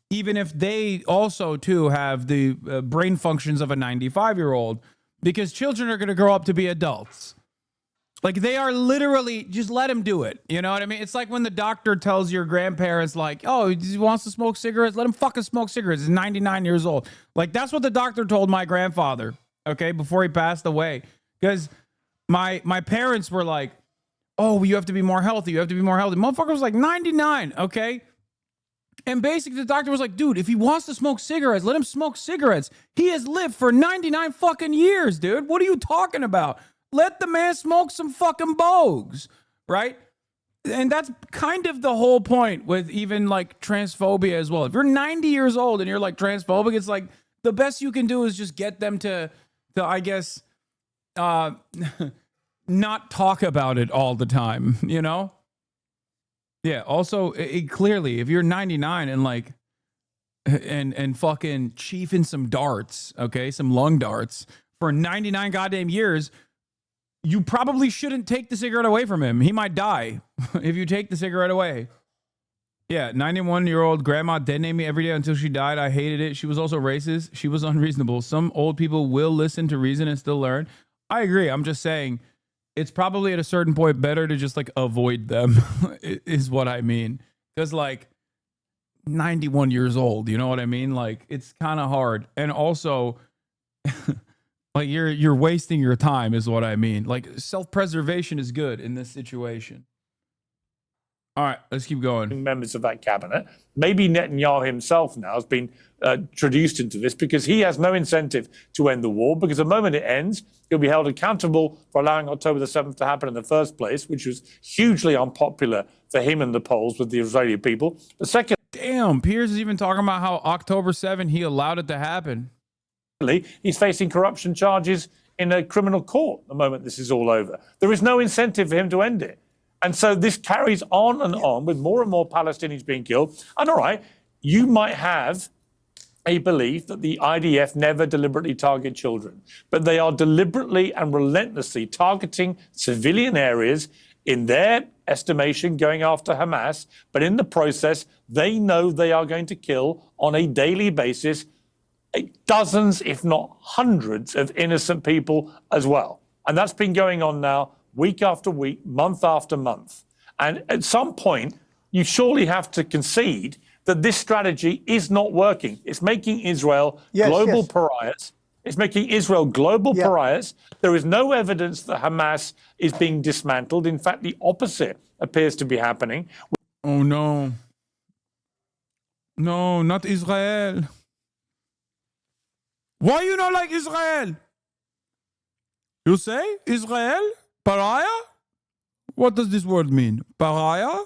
even if they also, too, have the brain functions of a 95-year-old, because children are going to grow up to be adults. Like, they are literally, just let him do it. You know what I mean? It's like when the doctor tells your grandparents, like, oh, he wants to smoke cigarettes, let him fucking smoke cigarettes. He's 99 years old. Like, that's what the doctor told my grandfather, okay, before he passed away. Because my parents were like, oh, you have to be more healthy. You have to be more healthy. Motherfucker was like 99, okay? And basically, the doctor was like, dude, if he wants to smoke cigarettes, let him smoke cigarettes. He has lived for 99 fucking years, dude. What are you talking about? Let the man smoke some fucking bogues, right? And that's kind of the whole point with even like transphobia as well. If you're 90 years old and you're like transphobic, it's like the best you can do is just get them to I guess, not talk about it all the time, you know? Yeah. Also, clearly, if you're 99 and like, and fucking chiefing some darts, okay, some lung darts for 99 goddamn years, you probably shouldn't take the cigarette away from him. He might die if you take the cigarette away. Yeah, 91-year-old grandma dead named me every day until she died. I hated it. She was also racist. She was unreasonable. Some old people will listen to reason and still learn. I agree. I'm just saying it's probably at a certain point better to just like avoid them is what I mean. Because like 91 years old, you know what I mean? Like it's kind of hard. And also like you're wasting your time is what I mean. Like self-preservation is good in this situation. All right, let's keep going. Members of that cabinet. Maybe Netanyahu himself now has been introduced into this because he has no incentive to end the war, because the moment it ends, he'll be held accountable for allowing October the 7th to happen in the first place, which was hugely unpopular for him and the Poles with the Israeli people. The second... Damn, Piers is even talking about how October 7th, he allowed it to happen. He's facing corruption charges in a criminal court the moment this is all over. There is no incentive for him to end it. And so this carries on and on with more and more Palestinians being killed. And all right, you might have a belief that the IDF never deliberately target children, but they are deliberately and relentlessly targeting civilian areas in their estimation, going after Hamas. But in the process, they know they are going to kill on a daily basis dozens, if not hundreds, of innocent people as well. And that's been going on now week after week, month after month. And at some point, you surely have to concede that this strategy is not working. It's making Israel global pariahs. It's making Israel global pariahs. There is no evidence that Hamas is being dismantled. In fact, the opposite appears to be happening. Oh, no. No, not Israel. Why you not like Israel? You say Israel? Pariah? What does this word mean? Pariah?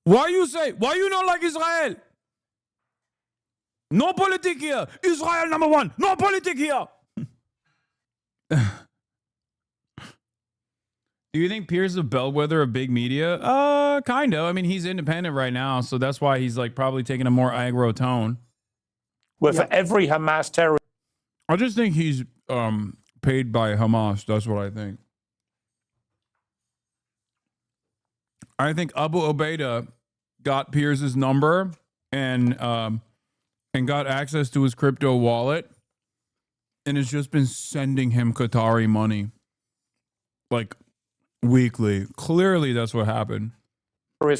Why you not like Israel? No politic here. Israel number one. No politic here. Do you think Piers is a bellwether of big media? Kind of. I mean, he's independent right now, so that's why he's like probably taking a more aggro tone. Where for every Hamas terrorist, I just think he's paid by Hamas. That's what I think. I think Abu Obaida got Piers's number and got access to his crypto wallet and has just been sending him Qatari money like weekly. Clearly, that's what happened.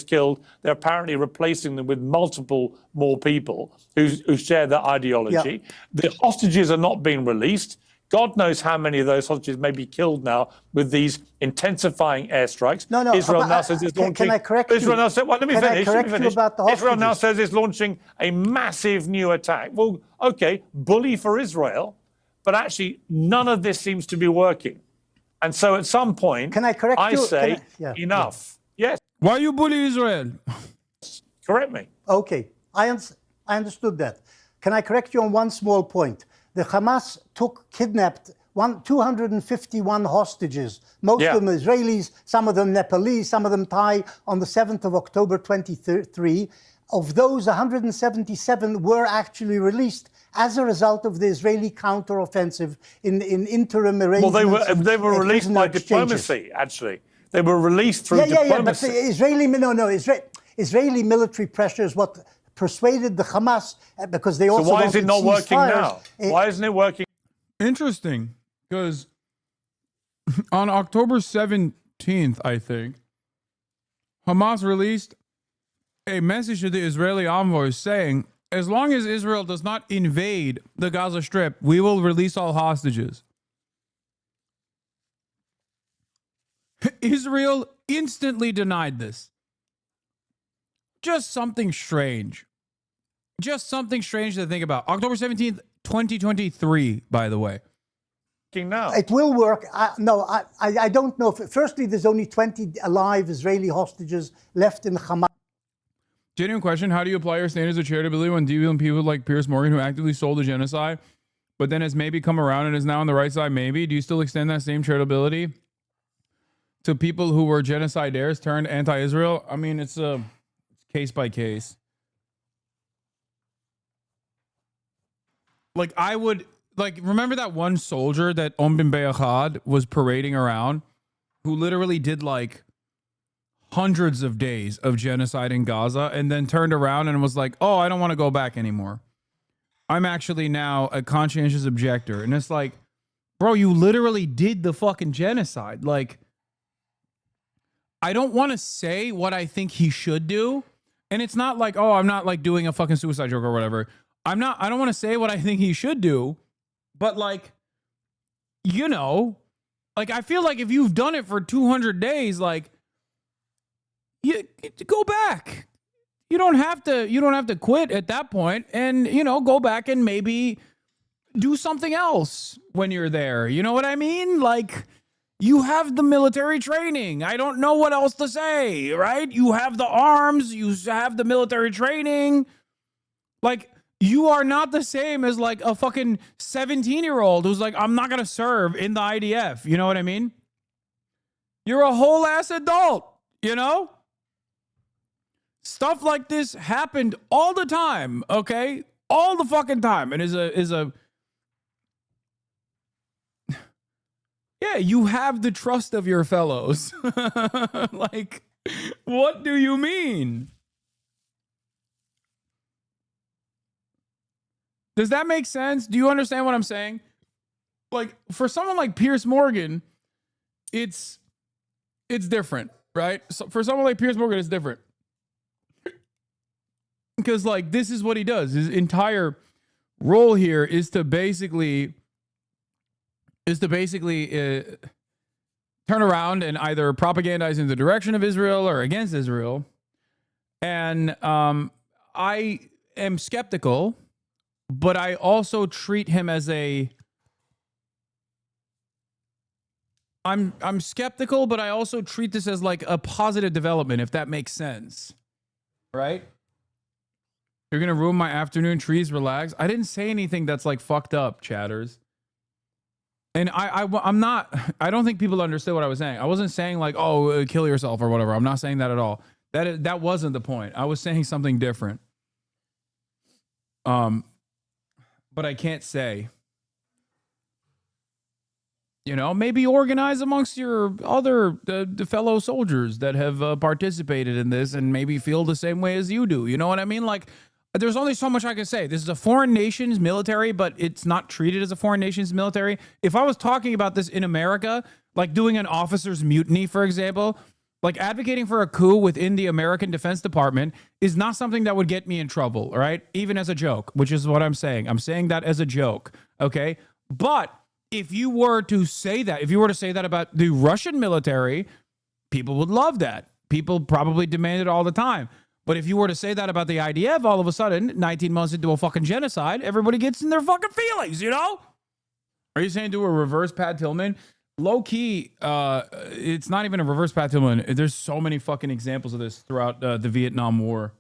killed, they're apparently replacing them with multiple more people who share that ideology. Yeah. The hostages are not being released. God knows how many of those hostages may be killed now with these intensifying airstrikes. No, Israel now says it's launching. Can I correct you? Israel now said, well, let me Can I finish. correct you about the hostages? Israel now says it's launching a massive new attack. Well, okay, bully for Israel, but actually none of this seems to be working. And so at some point, Can I correct I you? say Yeah. enough. Yes, Why you bully Israel? correct me. Okay, I understood that. Can I correct you on one small point? The Hamas kidnapped 251 hostages, most of them Israelis, some of them Nepalese, some of them Thai, on the 7th of October 2023. Of those, 177 were actually released as a result of the Israeli counteroffensive in interim arrangements. Well, they were released by exchanges. diplomacy, actually. They were released through diplomacy. But the Israeli military pressure is what persuaded the Hamas, because they also So why is it not working ceasefires. now? Why isn't it working? Interesting, because on October 17th, I think, Hamas released a message to the Israeli envoys saying, as long as Israel does not invade the Gaza Strip, we will release all hostages. Israel instantly denied this. Just something strange. Just something strange to think about. October 17th, 2023, by the way. Now. It will work. I don't know. Firstly, there's only 20 alive Israeli hostages left in Hamas. Genuine question. How do you apply your standards of charitability when dealing with people like Piers Morgan, who actively sold the genocide, but then has maybe come around and is now on the right side? Maybe. Do you still extend that same charitability to people who were genocidaires turned anti-Israel? I mean, it's case by case. Like, I would, like, remember that one soldier that Bin Bayahad was parading around, who literally did like hundreds of days of genocide in Gaza and then turned around and was like, oh, I don't want to go back anymore. I'm actually now a conscientious objector. And it's like, bro, you literally did the fucking genocide. Like, I don't want to say what I think he should do. And it's not like, oh, I'm not like doing a fucking suicide joke or whatever. I don't want to say what I think he should do, but like, you know, like, I feel like if you've done it for 200 days, like, you go back. You don't have to quit at that point, and, you know, go back and maybe do something else when you're there. You know what I mean? Like, you have the military training. I don't know what else to say, right? You have the arms, you have the military training. Like, you are not the same as like a fucking 17-year-old who's like, I'm not going to serve in the IDF. You know what I mean? You're a whole ass adult, you know? Stuff like this happened all the time, okay? All the fucking time. And yeah, you have the trust of your fellows. Like, what do you mean? Does that make sense? Do you understand what I'm saying? Like, for someone like Piers Morgan, it's different, right? So for someone like Piers Morgan, it's different. Because, like, this is what he does. His entire role here is to basically turn around and either propagandize in the direction of Israel or against Israel. And I am skeptical but I also treat him as a. I'm skeptical, but I also treat this as like a positive development, if that makes sense. Right? You're gonna ruin my afternoon. Trees, relax. I didn't say anything that's like fucked up, chatters. And I'm not. I don't think people understood what I was saying. I wasn't saying like, oh, kill yourself or whatever. I'm not saying that at all. That wasn't the point. I was saying something different. But I can't say. You know, maybe organize amongst your other the fellow soldiers that have participated in this and maybe feel the same way as you do. You know what I mean? Like, there's only so much I can say. This is a foreign nation's military, but it's not treated as a foreign nation's military. If I was talking about this in America, like doing an officer's mutiny, for example, like advocating for a coup within the American Defense Department is not something that would get me in trouble, right? Even as a joke, which is what I'm saying. I'm saying that as a joke, okay? But if you were to say that about the Russian military, people would love that. People probably demand it all the time. But if you were to say that about the IDF, all of a sudden, 19 months into a fucking genocide, everybody gets in their fucking feelings, you know? Are you saying do a reverse Pat Tillman? Low key, it's not even a reverse Pat Tillman. There's so many fucking examples of this throughout the Vietnam War.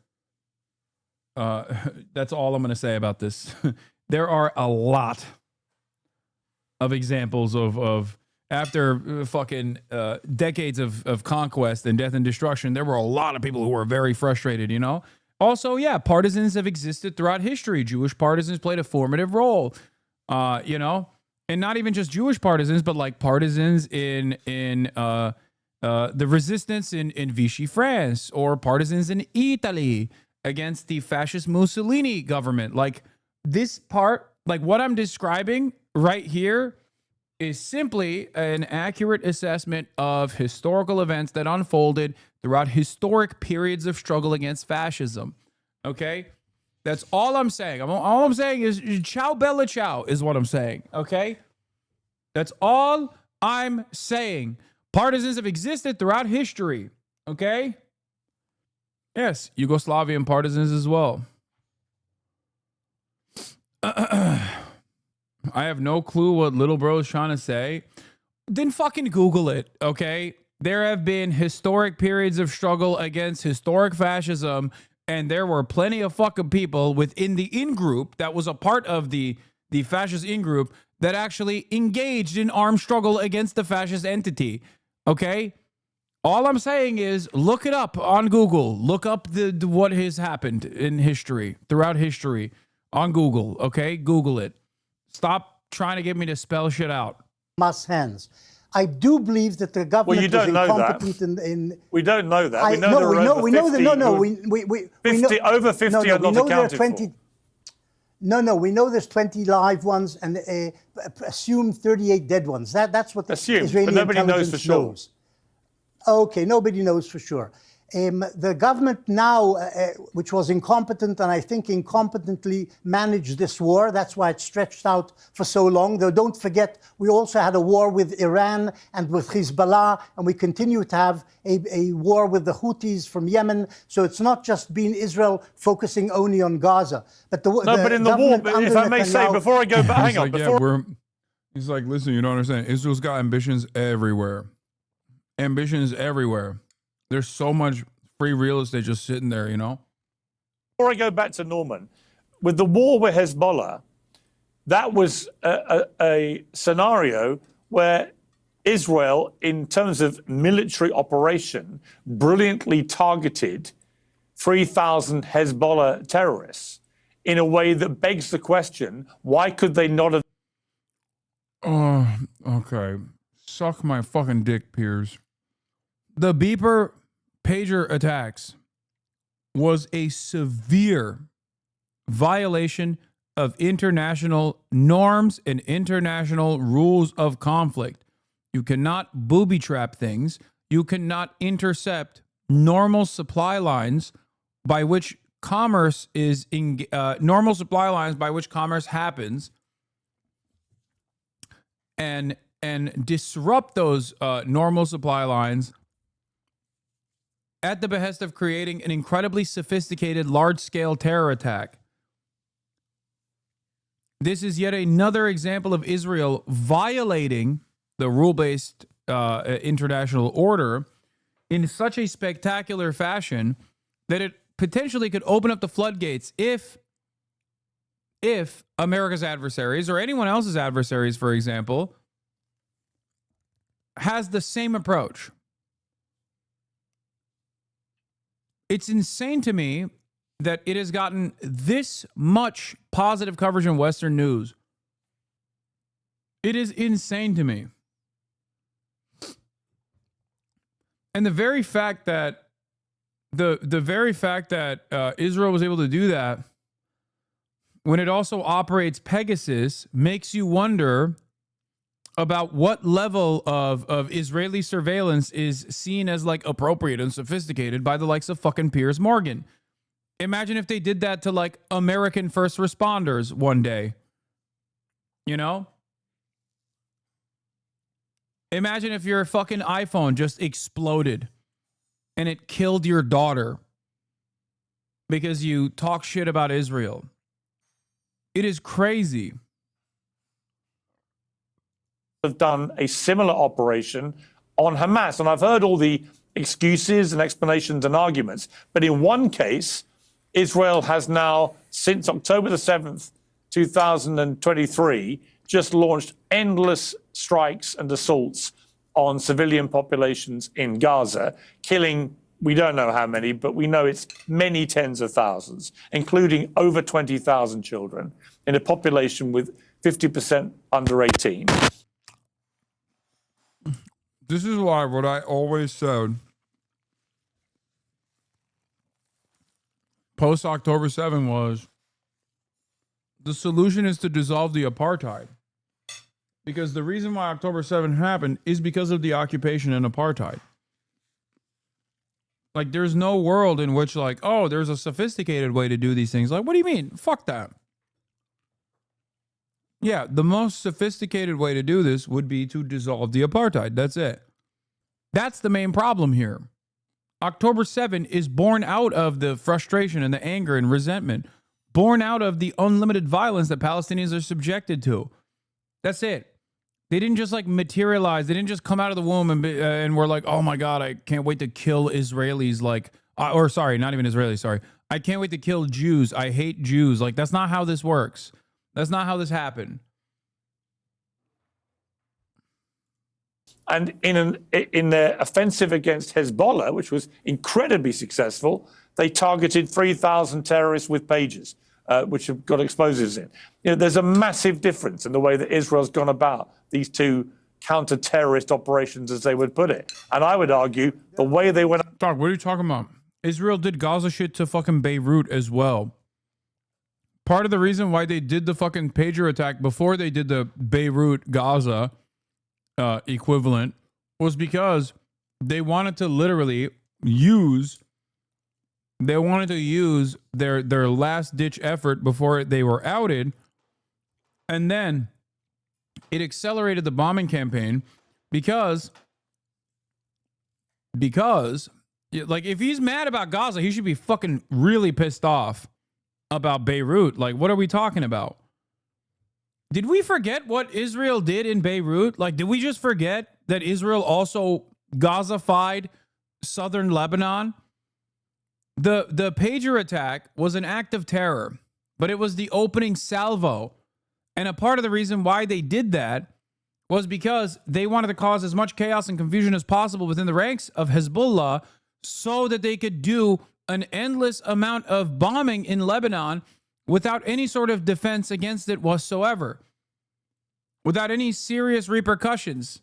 That's all I'm going to say about this. There are a lot of examples of after fucking decades of conquest and death and destruction, there were a lot of people who were very frustrated, you know? Also, yeah, partisans have existed throughout history. Jewish partisans played a formative role, you know? And not even just Jewish partisans, but like partisans in the resistance in Vichy France, or partisans in Italy against the fascist Mussolini government. Like this part, like what I'm describing right here is simply an accurate assessment of historical events that unfolded throughout historic periods of struggle against fascism. Okay? That's all I'm saying. All I'm saying is ciao bella ciao is what I'm saying. Okay? That's all I'm saying. Partisans have existed throughout history. Okay? Yes, Yugoslavian partisans as well. I have no clue what little bro is trying to say. Then fucking Google it, okay? There have been historic periods of struggle against historic fascism, and there were plenty of fucking people within the in-group that was a part of the fascist in-group that actually engaged in armed struggle against the fascist entity, okay? All I'm saying is look it up on Google. Look up what has happened in history, throughout history, on Google, okay? Google it. Stop trying to get me to spell shit out. Hamas hands. I do believe that the government you don't is know incompetent that. in We don't know that. We know no, there we are know, over we 50. know that, no, we 50, know, over 50 no, are we not know there are accounted 20. for. No, we know there's 20 live ones and assume 38 dead ones. That's what the Israeli but nobody knows intelligence for sure. knows. Okay, nobody knows for sure. The government now, which was incompetent and I think incompetently managed this war, that's why it stretched out for so long. Though don't forget, we also had a war with Iran and with Hezbollah, and we continue to have a war with the Houthis from Yemen. So it's not just been Israel focusing only on Gaza. But but in the war, if I may say, before I go back, hang on. He's like, listen, you don't understand. Israel's got ambitions everywhere. Ambitions everywhere. There's so much free real estate just sitting there, you know? Before I go back to Norman, with the war with Hezbollah, that was a scenario where Israel, in terms of military operation, brilliantly targeted 3,000 Hezbollah terrorists in a way that begs the question, why could they not have... Oh, okay. Suck my fucking dick, Piers. The beeper pager attacks was a severe violation of international norms and international rules of conflict. You cannot booby trap things. You cannot intercept normal supply lines by which commerce is normal supply lines by which commerce happens, and disrupt those normal supply lines at the behest of creating an incredibly sophisticated, large-scale terror attack. This is yet another example of Israel violating the rule-based international order in such a spectacular fashion that it potentially could open up the floodgates if America's adversaries or anyone else's adversaries, for example, has the same approach. It's insane to me that it has gotten this much positive coverage in Western news. It is insane to me. And the very fact that Israel was able to do that when it also operates Pegasus makes you wonder about what level of Israeli surveillance is seen as like appropriate and sophisticated by the likes of fucking Piers Morgan. Imagine if they did that to like American first responders one day. You know? Imagine if your fucking iPhone just exploded and it killed your daughter because you talk shit about Israel. It is crazy. Have done a similar operation on Hamas. And I've heard all the excuses and explanations and arguments. But in one case, Israel has now, since October the 7th, 2023, just launched endless strikes and assaults on civilian populations in Gaza, killing, we don't know how many, but we know it's many tens of thousands, including over 20,000 children in a population with 50% under 18. This is why what I always said post October 7 was the solution is to dissolve the apartheid. Because the reason why October 7 happened is because of the occupation and apartheid. Like, there's no world in which, like, oh, there's a sophisticated way to do these things. Like, what do you mean? Fuck that. Yeah, the most sophisticated way to do this would be to dissolve the apartheid. That's it. That's the main problem here. October 7 is born out of the frustration and the anger and resentment, born out of the unlimited violence that Palestinians are subjected to. That's it. They didn't just like materialize. They didn't just come out of the womb and were like, oh my God, I can't wait to kill Israelis. Like, or sorry, not even Israelis. Sorry. I can't wait to kill Jews. I hate Jews. Like, that's not how this works. That's not how this happened. And in their offensive against Hezbollah, which was incredibly successful, they targeted 3,000 terrorists with pages, which have got explosives in. You know, there's a massive difference in the way that Israel's gone about these two counter-terrorist operations, as they would put it. And I would argue the way they went... Doc, what are you talking about? Israel did Gaza shit to fucking Beirut as well. Part of the reason why they did the fucking pager attack before they did the Beirut Gaza equivalent was because they wanted to literally use their last ditch effort before they were outed, and then it accelerated the bombing campaign because like, if he's mad about Gaza, he should be fucking really pissed off about Beirut. Like, what are we talking about? Did we forget what Israel did in Beirut? Like, did we just forget that Israel also Gaza-fied southern Lebanon? The pager attack was an act of terror, but it was the opening salvo. And a part of the reason why they did that was because they wanted to cause as much chaos and confusion as possible within the ranks of Hezbollah so that they could do an endless amount of bombing in Lebanon without any sort of defense against it whatsoever, without any serious repercussions.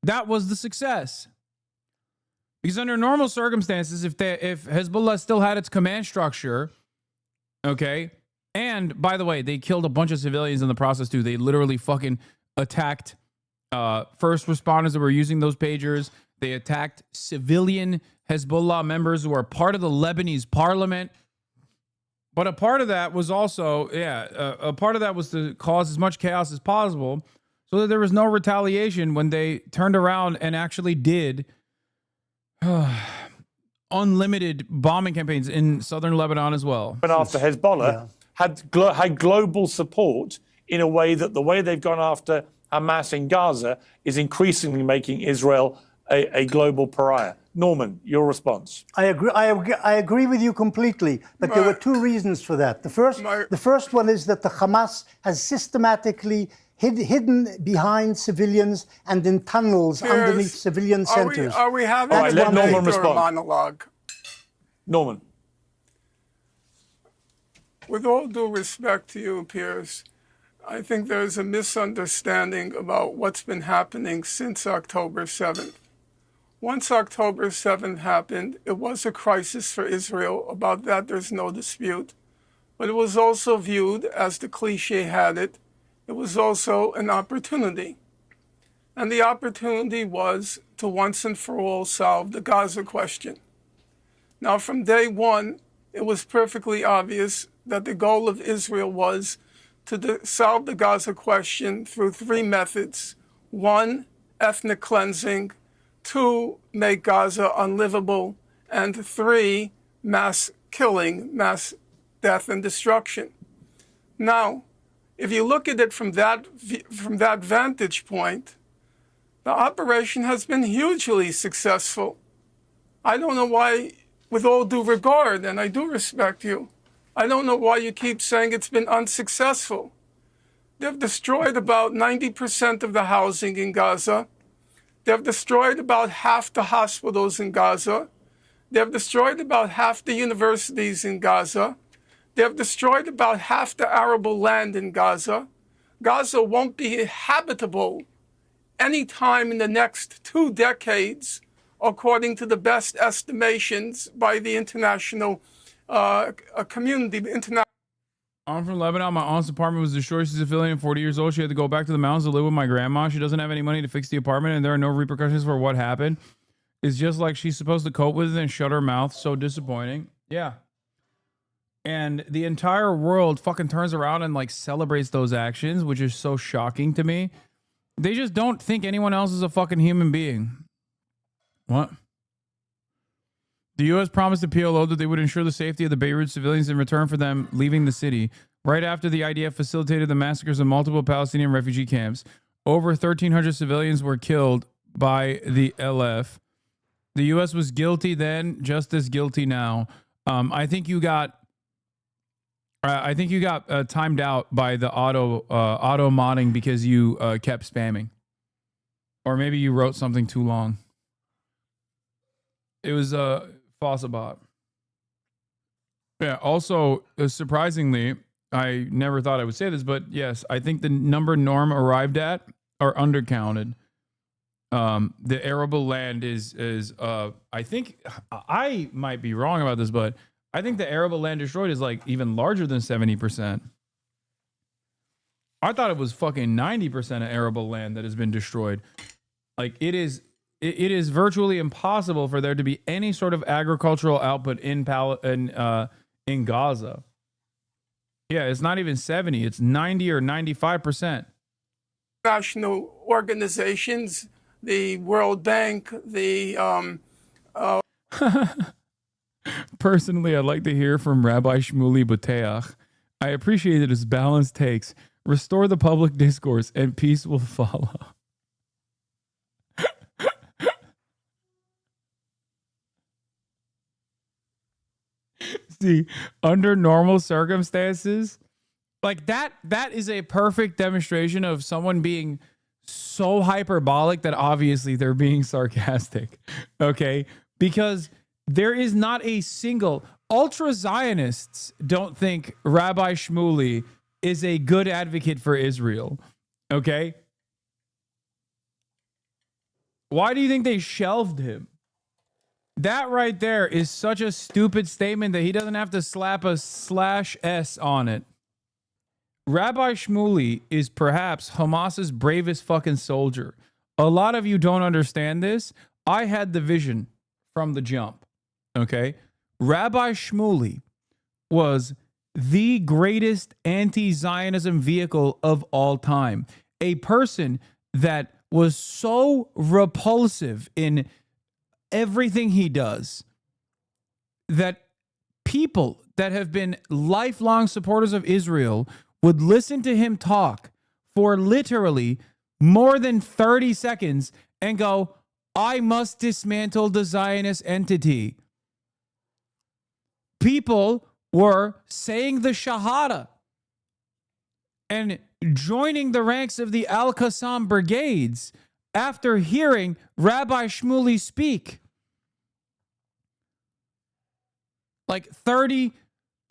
That was the success. Because under normal circumstances, if Hezbollah still had its command structure, okay, and by the way, they killed a bunch of civilians in the process too. They literally fucking attacked first responders that were using those pagers. They attacked civilian Hezbollah members who are part of the Lebanese parliament. But a part of that was also, a part of that was to cause as much chaos as possible so that there was no retaliation when they turned around and actually did unlimited bombing campaigns in southern Lebanon as well. But after Hezbollah had global support in a way that the way they've gone after Hamas in Gaza is increasingly making Israel a global pariah. Norman, your response. I agree with you completely, but there were two reasons for that. The first one is that the Hamas has systematically hidden behind civilians and in tunnels underneath civilian centers. Are we having a debate Norman or a respond. monologue? Norman. With all due respect to you, Piers, I think there's a misunderstanding about what's been happening since October 7th. Once October 7th happened, it was a crisis for Israel. About that, there's no dispute. But it was also viewed, as the cliche had it, it was also an opportunity. And the opportunity was to once and for all solve the Gaza question. Now, from day one, it was perfectly obvious that the goal of Israel was to solve the Gaza question through three methods. One, ethnic cleansing. Two, make Gaza unlivable. And three, mass killing, mass death and destruction. Now, if you look at it from that vantage point, the operation has been hugely successful. I don't know why, with all due regard, and I do respect you, I don't know why you keep saying it's been unsuccessful. They've destroyed about 90% of the housing in Gaza. They've destroyed about half the hospitals in Gaza. They've destroyed about half the universities in Gaza. They've destroyed about half the arable land in Gaza. Gaza won't be habitable anytime in the next 2 decades, according to the best estimations by the international community. I'm from Lebanon. My aunt's apartment was destroyed. She's a civilian, 40 years old. She had to go back to the mountains to live with my grandma. She doesn't have any money to fix the apartment, and there are no repercussions for what happened. It's just like she's supposed to cope with it and shut her mouth. So disappointing. Yeah. And the entire world fucking turns around and like celebrates those actions, which is so shocking to me. They just don't think anyone else is a fucking human being. What? The U.S. promised the PLO that they would ensure the safety of the Beirut civilians in return for them leaving the city. Right after the IDF facilitated the massacres of multiple Palestinian refugee camps, over 1,300 civilians were killed by the LF. The U.S. was guilty then, just as guilty now. I think you got timed out by the auto modding because you kept spamming, or maybe you wrote something too long. It was Fossabot. Yeah. Also, surprisingly, I never thought I would say this, but yes, I think the number Norm arrived at are undercounted. The arable land is I think I might be wrong about this, but I think the arable land destroyed is like even larger than 70%. I thought it was fucking 90% of arable land that has been destroyed. Like it is virtually impossible for there to be any sort of agricultural output in Gaza. Yeah, it's not even 70, it's 90 or 95%. National organizations, the World Bank, the Personally, I'd like to hear from Rabbi Shmuley Boteach. I appreciated his balanced takes. Restore the public discourse and peace will follow. See, under normal circumstances, like that is a perfect demonstration of someone being so hyperbolic that obviously they're being sarcastic. Okay? Because there is not a single ultra-Zionists don't think Rabbi Shmuley is a good advocate for Israel. Okay? Why do you think they shelved him? That right there is such a stupid statement that he doesn't have to slap a /S on it. Rabbi Shmuley is perhaps Hamas's bravest fucking soldier. A lot of you don't understand this. I had the vision from the jump. Okay? Rabbi Shmuley was the greatest anti-Zionism vehicle of all time. A person that was so repulsive in everything he does that people that have been lifelong supporters of Israel would listen to him talk for literally more than 30 seconds and go, I must dismantle the Zionist entity. People were saying the Shahada and joining the ranks of the Al-Qassam brigades after hearing Rabbi Shmuley speak. Like 30,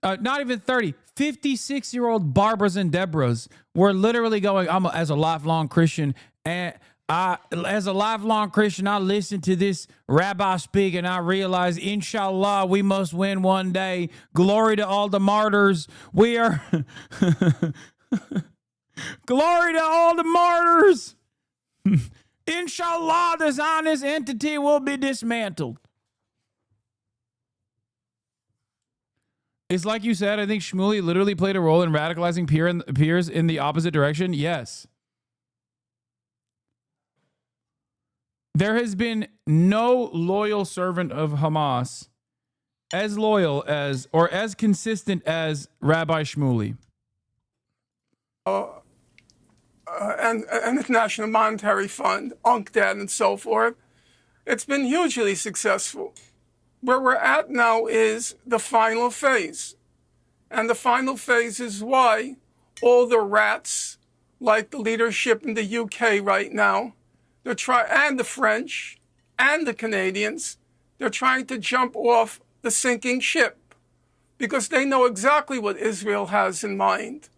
not even 30, 56-year-old Barbaras and Deborahs were literally going, as a lifelong Christian, and I listen to this rabbi speak and I realize, inshallah, we must win one day. Glory to all the martyrs. We are... Glory to all the martyrs. Inshallah, the Zionist entity will be dismantled. It's like you said, I think Shmuley literally played a role in radicalizing Piers in the opposite direction. Yes. There has been no loyal servant of Hamas as loyal as or as consistent as Rabbi Shmuley. And International Monetary Fund, UNCTAD, and so forth. It's been hugely successful. Where we're at now is the final phase. And the final phase is why all the rats, like the leadership in the UK right now, and the French and the Canadians, they're trying to jump off the sinking ship because they know exactly what Israel has in mind.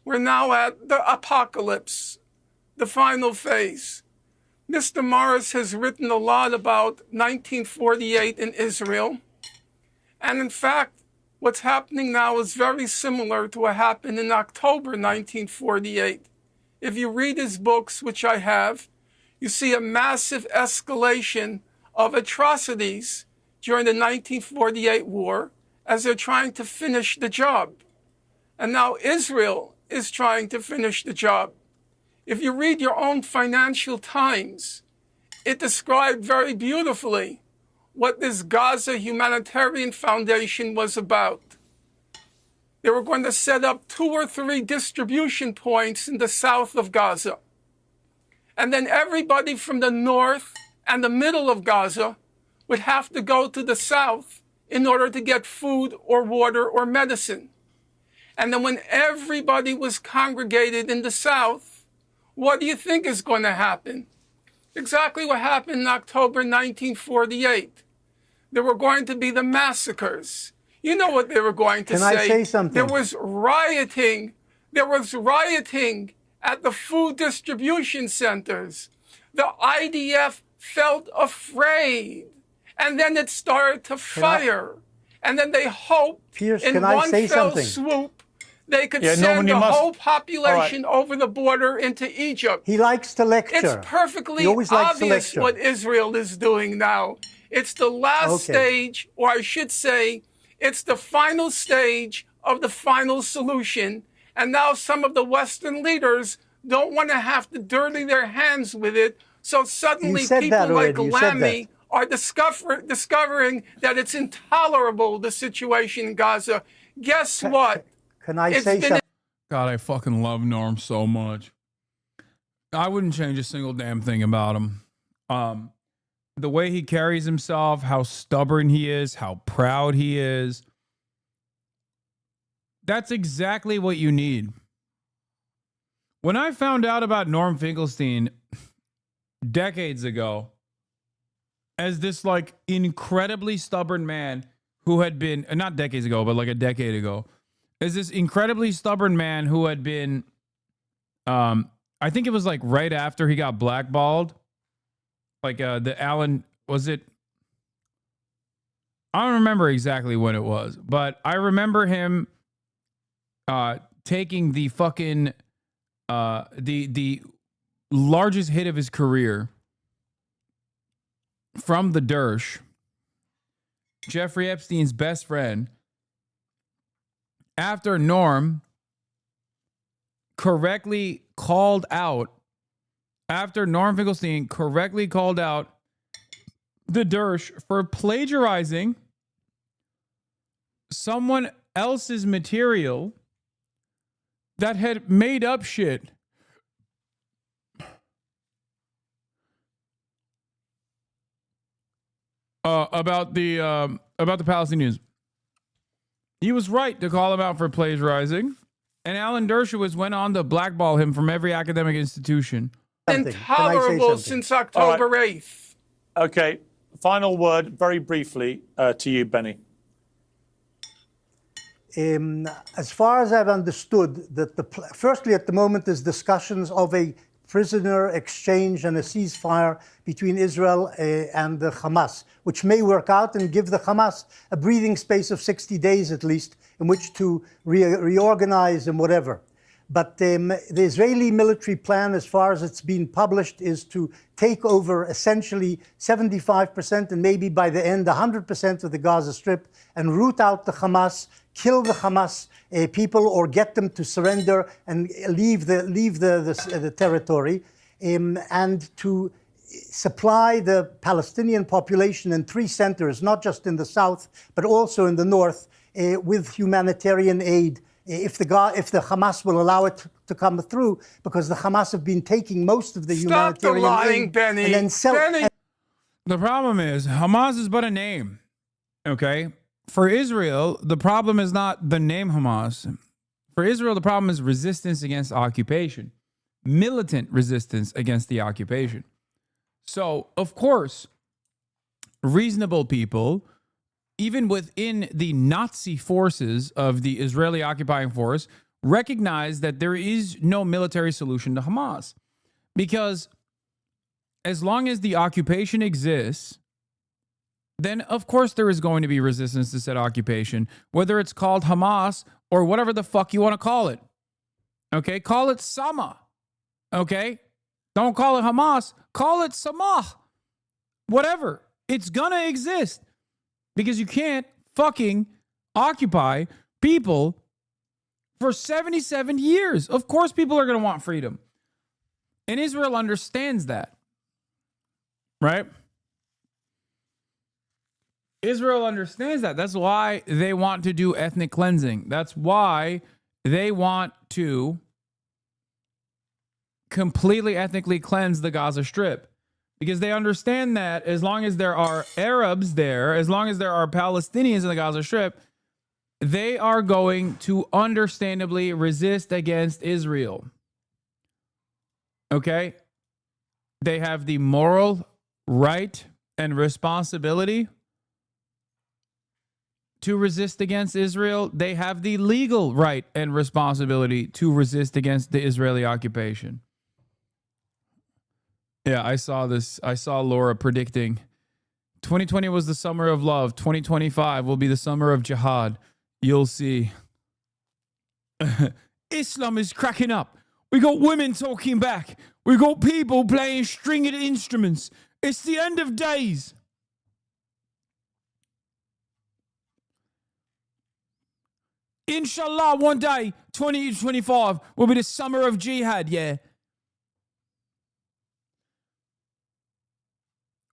We're now at the apocalypse, the final phase. Mr. Morris has written a lot about 1948 in Israel. And in fact, what's happening now is very similar to what happened in October 1948. If you read his books, which I have, you see a massive escalation of atrocities during the 1948 war as they're trying to finish the job. And now Israel is trying to finish the job. If you read your own Financial Times, it described very beautifully what this Gaza Humanitarian Foundation was about. They were going to set up 2 or 3 distribution points in the south of Gaza. And then everybody from the north and the middle of Gaza would have to go to the south in order to get food or water or medicine. And then when everybody was congregated in the south, what do you think is going to happen? Exactly what happened in October 1948. There were going to be the massacres. You know what they were going to say. Can I say something? There was rioting. There was rioting at the food distribution centers. The IDF felt afraid. And then it started to fire. And then they hoped Piers, in one fell swoop they could send the whole population over the border into Egypt. He likes to lecture. It's perfectly obvious what Israel is doing now. It's the last stage, or I should say, it's the final stage of the final solution. And now some of the Western leaders don't want to have to dirty their hands with it. So suddenly people like Lamy are discovering that it's intolerable, the situation in Gaza. Guess what? Can I say something? God, I fucking love Norm so much. I wouldn't change a single damn thing about him. The way he carries himself, how stubborn he is, how proud he is. That's exactly what you need. When I found out about Norm Finkelstein decades ago, as this like incredibly stubborn man who had been, not decades ago, but like a decade ago, as this incredibly stubborn man who had been, I think it was like right after he got blackballed, like the Allen, was it? I don't remember exactly when it was, but I remember him taking the fucking, the largest hit of his career from the Dersh, Jeffrey Epstein's best friend, after Norm correctly called out, after Norm Finkelstein correctly called out the Dersh for plagiarizing someone else's material that had made up shit about the Palestinians. He was right to call him out for plagiarizing, and Alan Dershowitz went on to blackball him from every academic institution. Intolerable since October 8th. Okay, final word, very briefly, to you, Benny. As far as I've understood, that firstly, at the moment, there's discussions of a prisoner exchange and a ceasefire between Israel and the Hamas, which may work out and give the Hamas a breathing space of 60 days at least in which to reorganize and whatever. But the Israeli military plan, as far as it's been published, is to take over essentially 75% and maybe by the end 100% of the Gaza Strip and root out the Hamas, kill the Hamas people or get them to surrender and leave the territory, and to supply the Palestinian population in 3 centers, not just in the south, but also in the north, with humanitarian aid, if the Hamas will allow it to come through, because the Hamas have been taking most of the humanitarian Stop the lying, aid Benny. and then sell. Benny. The problem is Hamas is but a name, okay? For Israel, the problem is not the name Hamas. For Israel, the problem is resistance against occupation, militant resistance against the occupation. So, of course, reasonable people, even within the Nazi forces of the Israeli occupying force, recognize that there is no military solution to Hamas. Because as long as the occupation exists, then of course there is going to be resistance to said occupation, whether it's called Hamas or whatever the fuck you want to call it. Okay? Call it Sama. Okay? Don't call it Hamas. Call it Samah. Whatever. It's gonna exist. Because you can't fucking occupy people for 77 years. Of course people are gonna want freedom. And Israel understands that. Right? Israel understands that. That's why they want to do ethnic cleansing. That's why they want to completely ethnically cleanse the Gaza Strip. Because they understand that as long as there are Arabs there, as long as there are Palestinians in the Gaza Strip, they are going to understandably resist against Israel. Okay? They have the moral right and responsibility to resist against Israel. They have the legal right and responsibility to resist against the Israeli occupation. Yeah, I saw this. I saw Laura predicting 2020 was the summer of love. 2025 will be the summer of jihad. You'll see. Islam is cracking up. We got women talking back. We got people playing stringed instruments. It's the end of days. Inshallah, one day, 2025 will be the summer of jihad, yeah.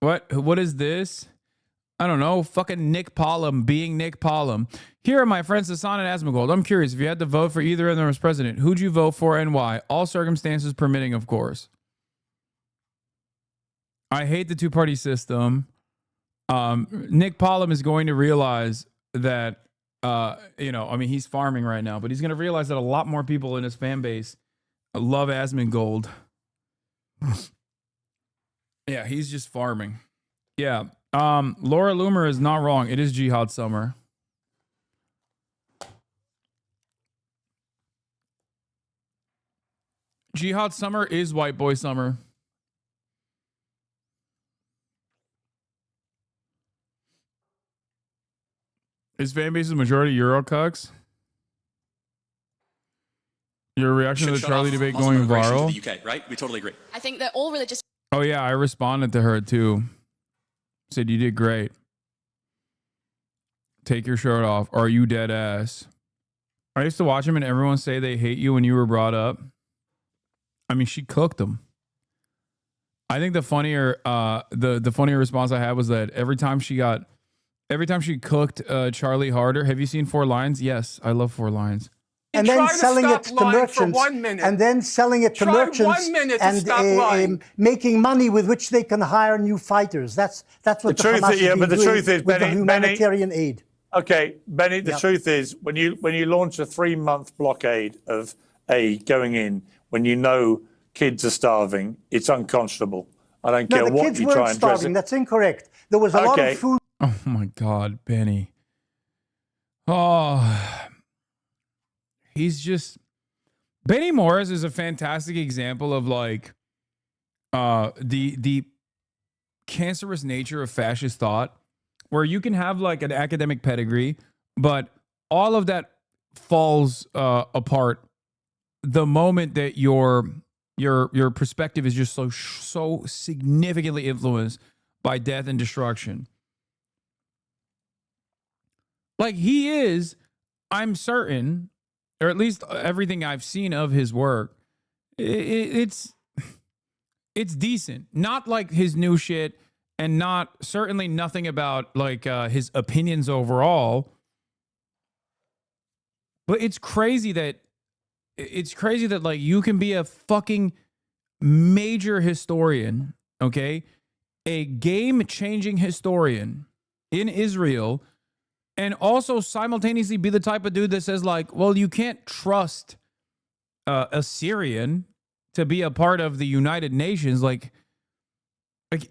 What is this? I don't know. Fucking Nick Pollum being Nick Pollum. Here are my friends Hassan and Asmongold. I'm curious, if you had to vote for either of them as president, who'd you vote for and why? All circumstances permitting, of course. I hate the two-party system. Nick Pollum is going to realize that, he's farming right now, but he's going to realize that a lot more people in his fan base love Asmongold. Yeah, he's just farming. Yeah. Laura Loomer is not wrong. It is jihad summer. Jihad summer is white boy summer. His fan base is majority Eurocucks. Your reaction to the Charlie debate going viral? To the UK, right? We totally agree. I think that all religious. Oh yeah, I responded to her too. Said you did great. Take your shirt off. Are you dead ass? I used to watch him and everyone say they hate you when you were brought up. I mean, she cooked them. I think the funnier response I had was that every time she cooked Charlie harder. Have you seen 4 Lines? Yes, I love 4 Lines. and then try to selling it stop to lying for merchants, 1 minute. and then selling it to Try merchants, 1 minute to and stop lying. making money with which they can hire new fighters. That's what the truth Hamas is- yeah, is but the doing truth is, with the Benny- humanitarian aid. Okay, Benny, the Yep. truth is when you launch a 3-month blockade of aid going in, when you know kids are starving, it's unconscionable. I don't No, care the what kids you try weren't and dress starving. it. That's incorrect. There was a lot Okay. of food. Oh my God, Benny. Oh, Benny Morris is a fantastic example of like the cancerous nature of fascist thought, where you can have like an academic pedigree, but all of that falls apart the moment that your perspective is just so significantly influenced by death and destruction. Like he is, I'm certain, or at least everything I've seen of his work, it's decent. Not like his new shit, and certainly nothing about like his opinions overall. But it's crazy that like you can be a fucking major historian, okay? A game-changing historian in Israel, and also simultaneously be the type of dude that says like, well, you can't trust a Syrian to be a part of the United Nations, like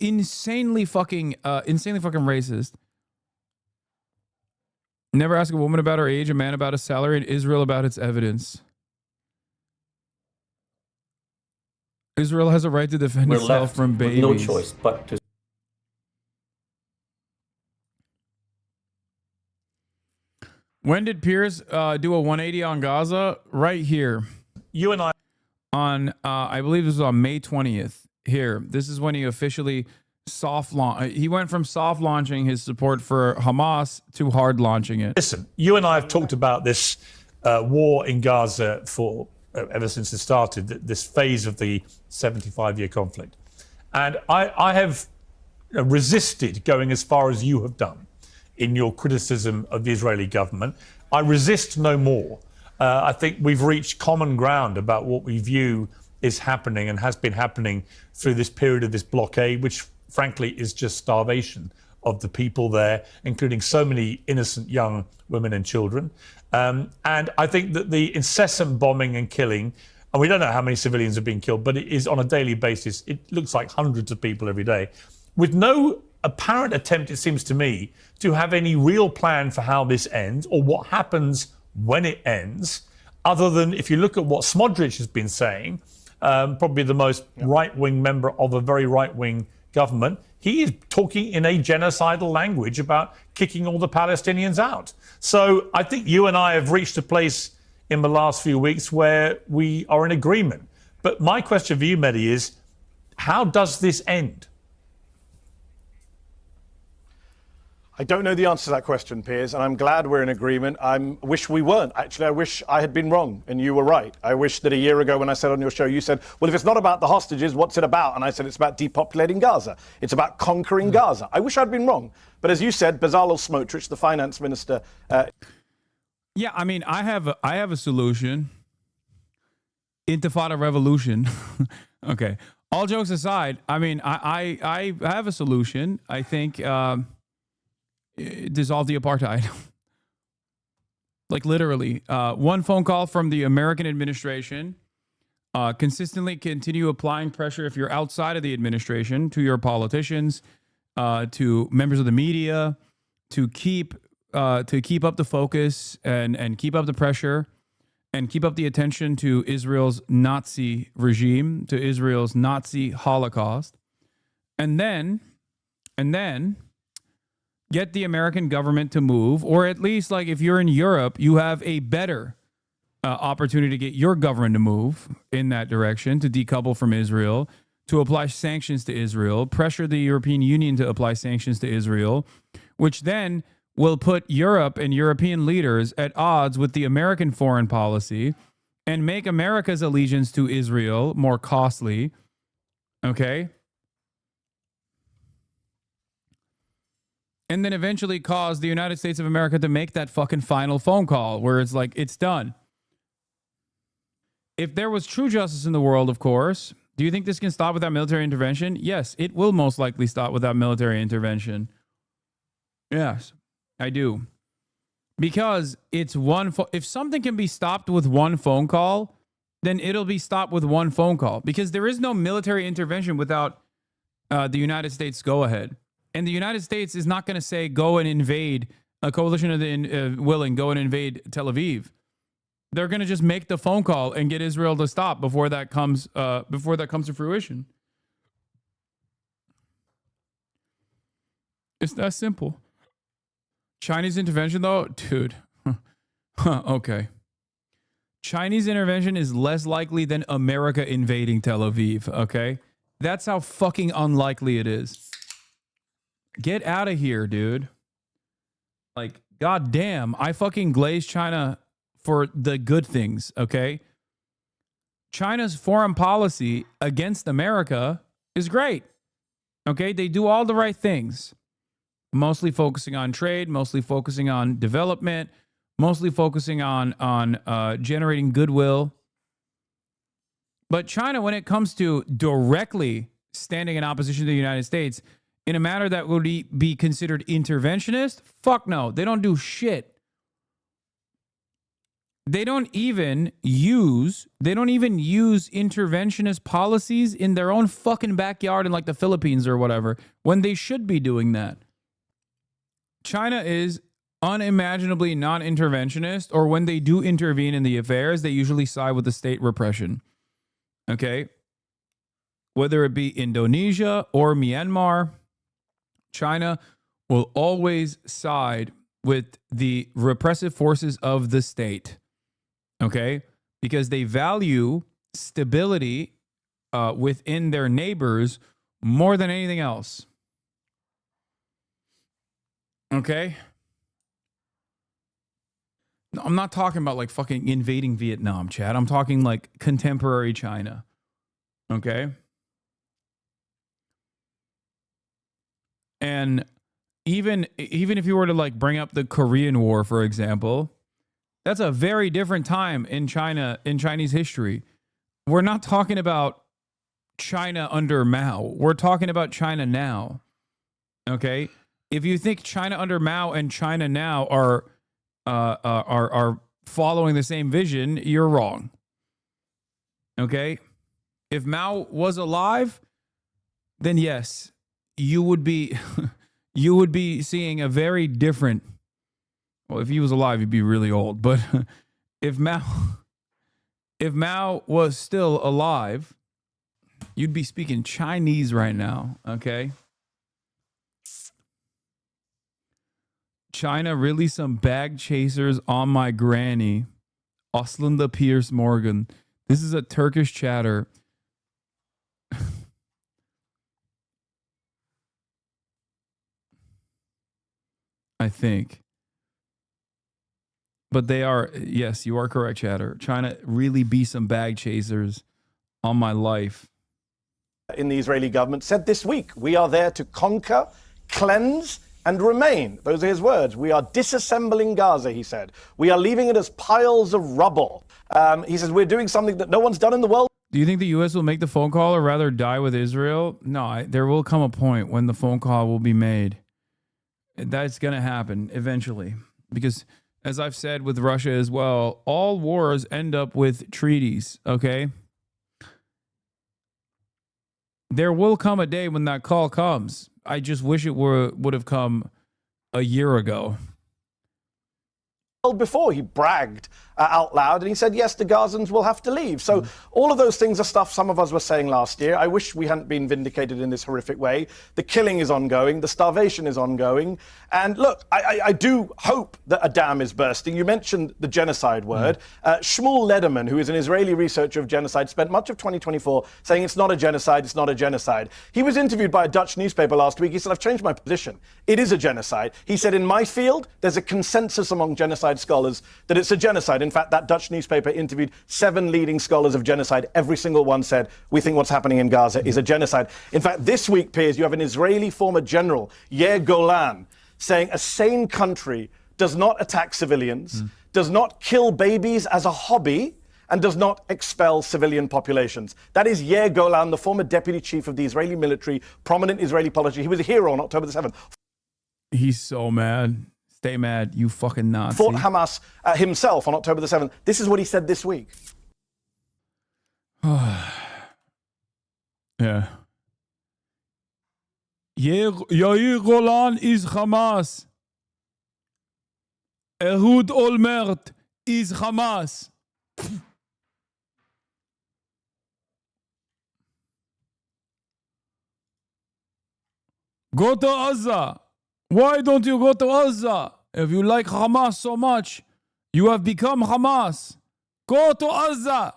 insanely fucking racist. Never ask a woman about her age, a man about his salary, and Israel about its evidence. Israel has a right to defend We're itself left from with babies. no choice but to. When did Piers do a 180 on Gaza? Right here. You and I On, I believe this was on May 20th. Here. This is when he officially soft launch. He went from soft launching his support for Hamas to hard launching it. listen. You and I have talked about this war in Gaza for ever since it started. This phase of the 75-year conflict, and I have resisted going as far as you have done in your criticism of the Israeli government. I resist no more. I think we've reached common ground about what we view is happening and has been happening through this period of this blockade, which frankly is just starvation of the people there, including so many innocent young women and children. And I think that the incessant bombing and killing, and we don't know how many civilians have been killed, but it is on a daily basis. It looks like hundreds of people every day, with no apparent attempt, it seems to me, to have any real plan for how this ends or what happens when it ends, other than if you look at what Smotrich has been saying, probably the most right-wing member of a very right-wing government, he is talking in a genocidal language about kicking all the Palestinians out. So I think you and I have reached a place in the last few weeks where we are in agreement. But my question for you, Mehdi, is how does this end? I don't know the answer to that question, Piers, and I'm glad we're in agreement. I wish we weren't. Actually, I wish I had been wrong and you were right. I wish that a year ago when I said on your show, you said, well, if it's not about the hostages, what's it about? And I said, it's about depopulating Gaza. It's about conquering Gaza. I wish I'd been wrong. But as you said, Bezalel Smotrich, the finance minister... Yeah, I mean, I have a solution. Intifada revolution. Okay. All jokes aside, I mean, I have a solution. I think... dissolve the apartheid. Like literally, one phone call from the American administration, consistently continue applying pressure if you're outside of the administration to your politicians, to members of the media, to keep up the focus and keep up the pressure and keep up the attention to Israel's Nazi regime, to Israel's Nazi Holocaust, and then get the American government to move, or at least, like, if you're in Europe, you have a better opportunity to get your government to move in that direction, to decouple from Israel, to apply sanctions to Israel, pressure the European Union to apply sanctions to Israel, which then will put Europe and European leaders at odds with the American foreign policy and make America's allegiance to Israel more costly. Okay? And then eventually cause the United States of America to make that fucking final phone call where it's like, it's done. if there was true justice in the world, of course, do you think this can stop without military intervention? Yes, it will most likely stop without military intervention. Yes, I do. Because it's if something can be stopped with one phone call, then it'll be stopped with one phone call. Because there is no military intervention without the United States go ahead. And the United States is not going to say, go and invade a coalition of the willing, go and invade Tel Aviv. They're going to just make the phone call and get Israel to stop before that comes to fruition. It's that simple. Chinese intervention, though, dude. Okay. Chinese intervention is less likely than America invading Tel Aviv. Okay, that's how fucking unlikely it is. Get out of here, dude. Like, goddamn, I fucking glaze China for the good things, okay? China's foreign policy against America is great, okay? They do all the right things, mostly focusing on trade, mostly focusing on development, mostly focusing on generating goodwill. But China, when it comes to directly standing in opposition to the United States in a manner that would be considered interventionist, fuck no, they don't do shit. They don't even use interventionist policies in their own fucking backyard in like the Philippines or whatever, when they should be doing that. China is unimaginably non-interventionist, or when they do intervene in the affairs, they usually side with the state repression. Okay? Whether it be Indonesia or Myanmar, China will always side with the repressive forces of the state. Okay? Because they value stability within their neighbors more than anything else. Okay? I'm not talking about like fucking invading Vietnam, Chad. I'm talking like contemporary China. Okay? And even if you were to like bring up the Korean War, for example, that's a very different time in China, in Chinese history. We're not talking about China under Mao. We're talking about China now. Okay? If you think China under Mao and China now are following the same vision, you're wrong. Okay? If Mao was alive, then yes, you would be seeing a very different. Well, if he was alive, he'd be really old. But if Mao was still alive, you'd be speaking Chinese right now. Okay? China really some bag chasers on my granny. Aslında Piers Morgan. This is a Turkish chatter. I think. But they are, yes, you are correct, chatter. China really be some bag chasers on my life. In the Israeli government said this week, we are there to conquer, cleanse, and remain. Those are his words. We are disassembling Gaza, he said. We are leaving it as piles of rubble. He says we're doing something that no one's done in the world. Do you think the U.S. will make the phone call or rather die with Israel? No, there will come a point when the phone call will be made. That's going to happen eventually. Because, as I've said with Russia as well, all wars end up with treaties, okay? There will come a day when that call comes. I just wish it would have come a year ago. Before he bragged out loud and he said, yes, the Gazans will have to leave. So all of those things are stuff some of us were saying last year. I wish we hadn't been vindicated in this horrific way. The killing is ongoing. The starvation is ongoing. And look, I do hope that a dam is bursting. You mentioned the genocide word. Shmuel Lederman, who is an Israeli researcher of genocide, spent much of 2024 saying it's not a genocide, it's not a genocide. He was interviewed by a Dutch newspaper last week. He said, I've changed my position. It is a genocide. He said, in my field, there's a consensus among genocide scholars that it's a genocide. In fact, that Dutch newspaper interviewed 7 leading scholars of genocide. Every single one said, we think what's happening in Gaza is a genocide. In fact, this week, Piers, you have an Israeli former general, Yair Golan, saying a sane country does not attack civilians, does not kill babies as a hobby, and does not expel civilian populations. That is Yair Golan, the former deputy chief of the Israeli military, prominent Israeli politician. He was a hero on October the 7th. He's so mad. Stay mad, you fucking Nazi. Fought Hamas himself on October the 7th. This is what he said this week. Yeah. Yair Golan is Hamas. Ehud Olmert is Hamas. Go to Gaza. Why don't you go to Gaza? If you like Hamas so much, you have become Hamas. Go to Gaza.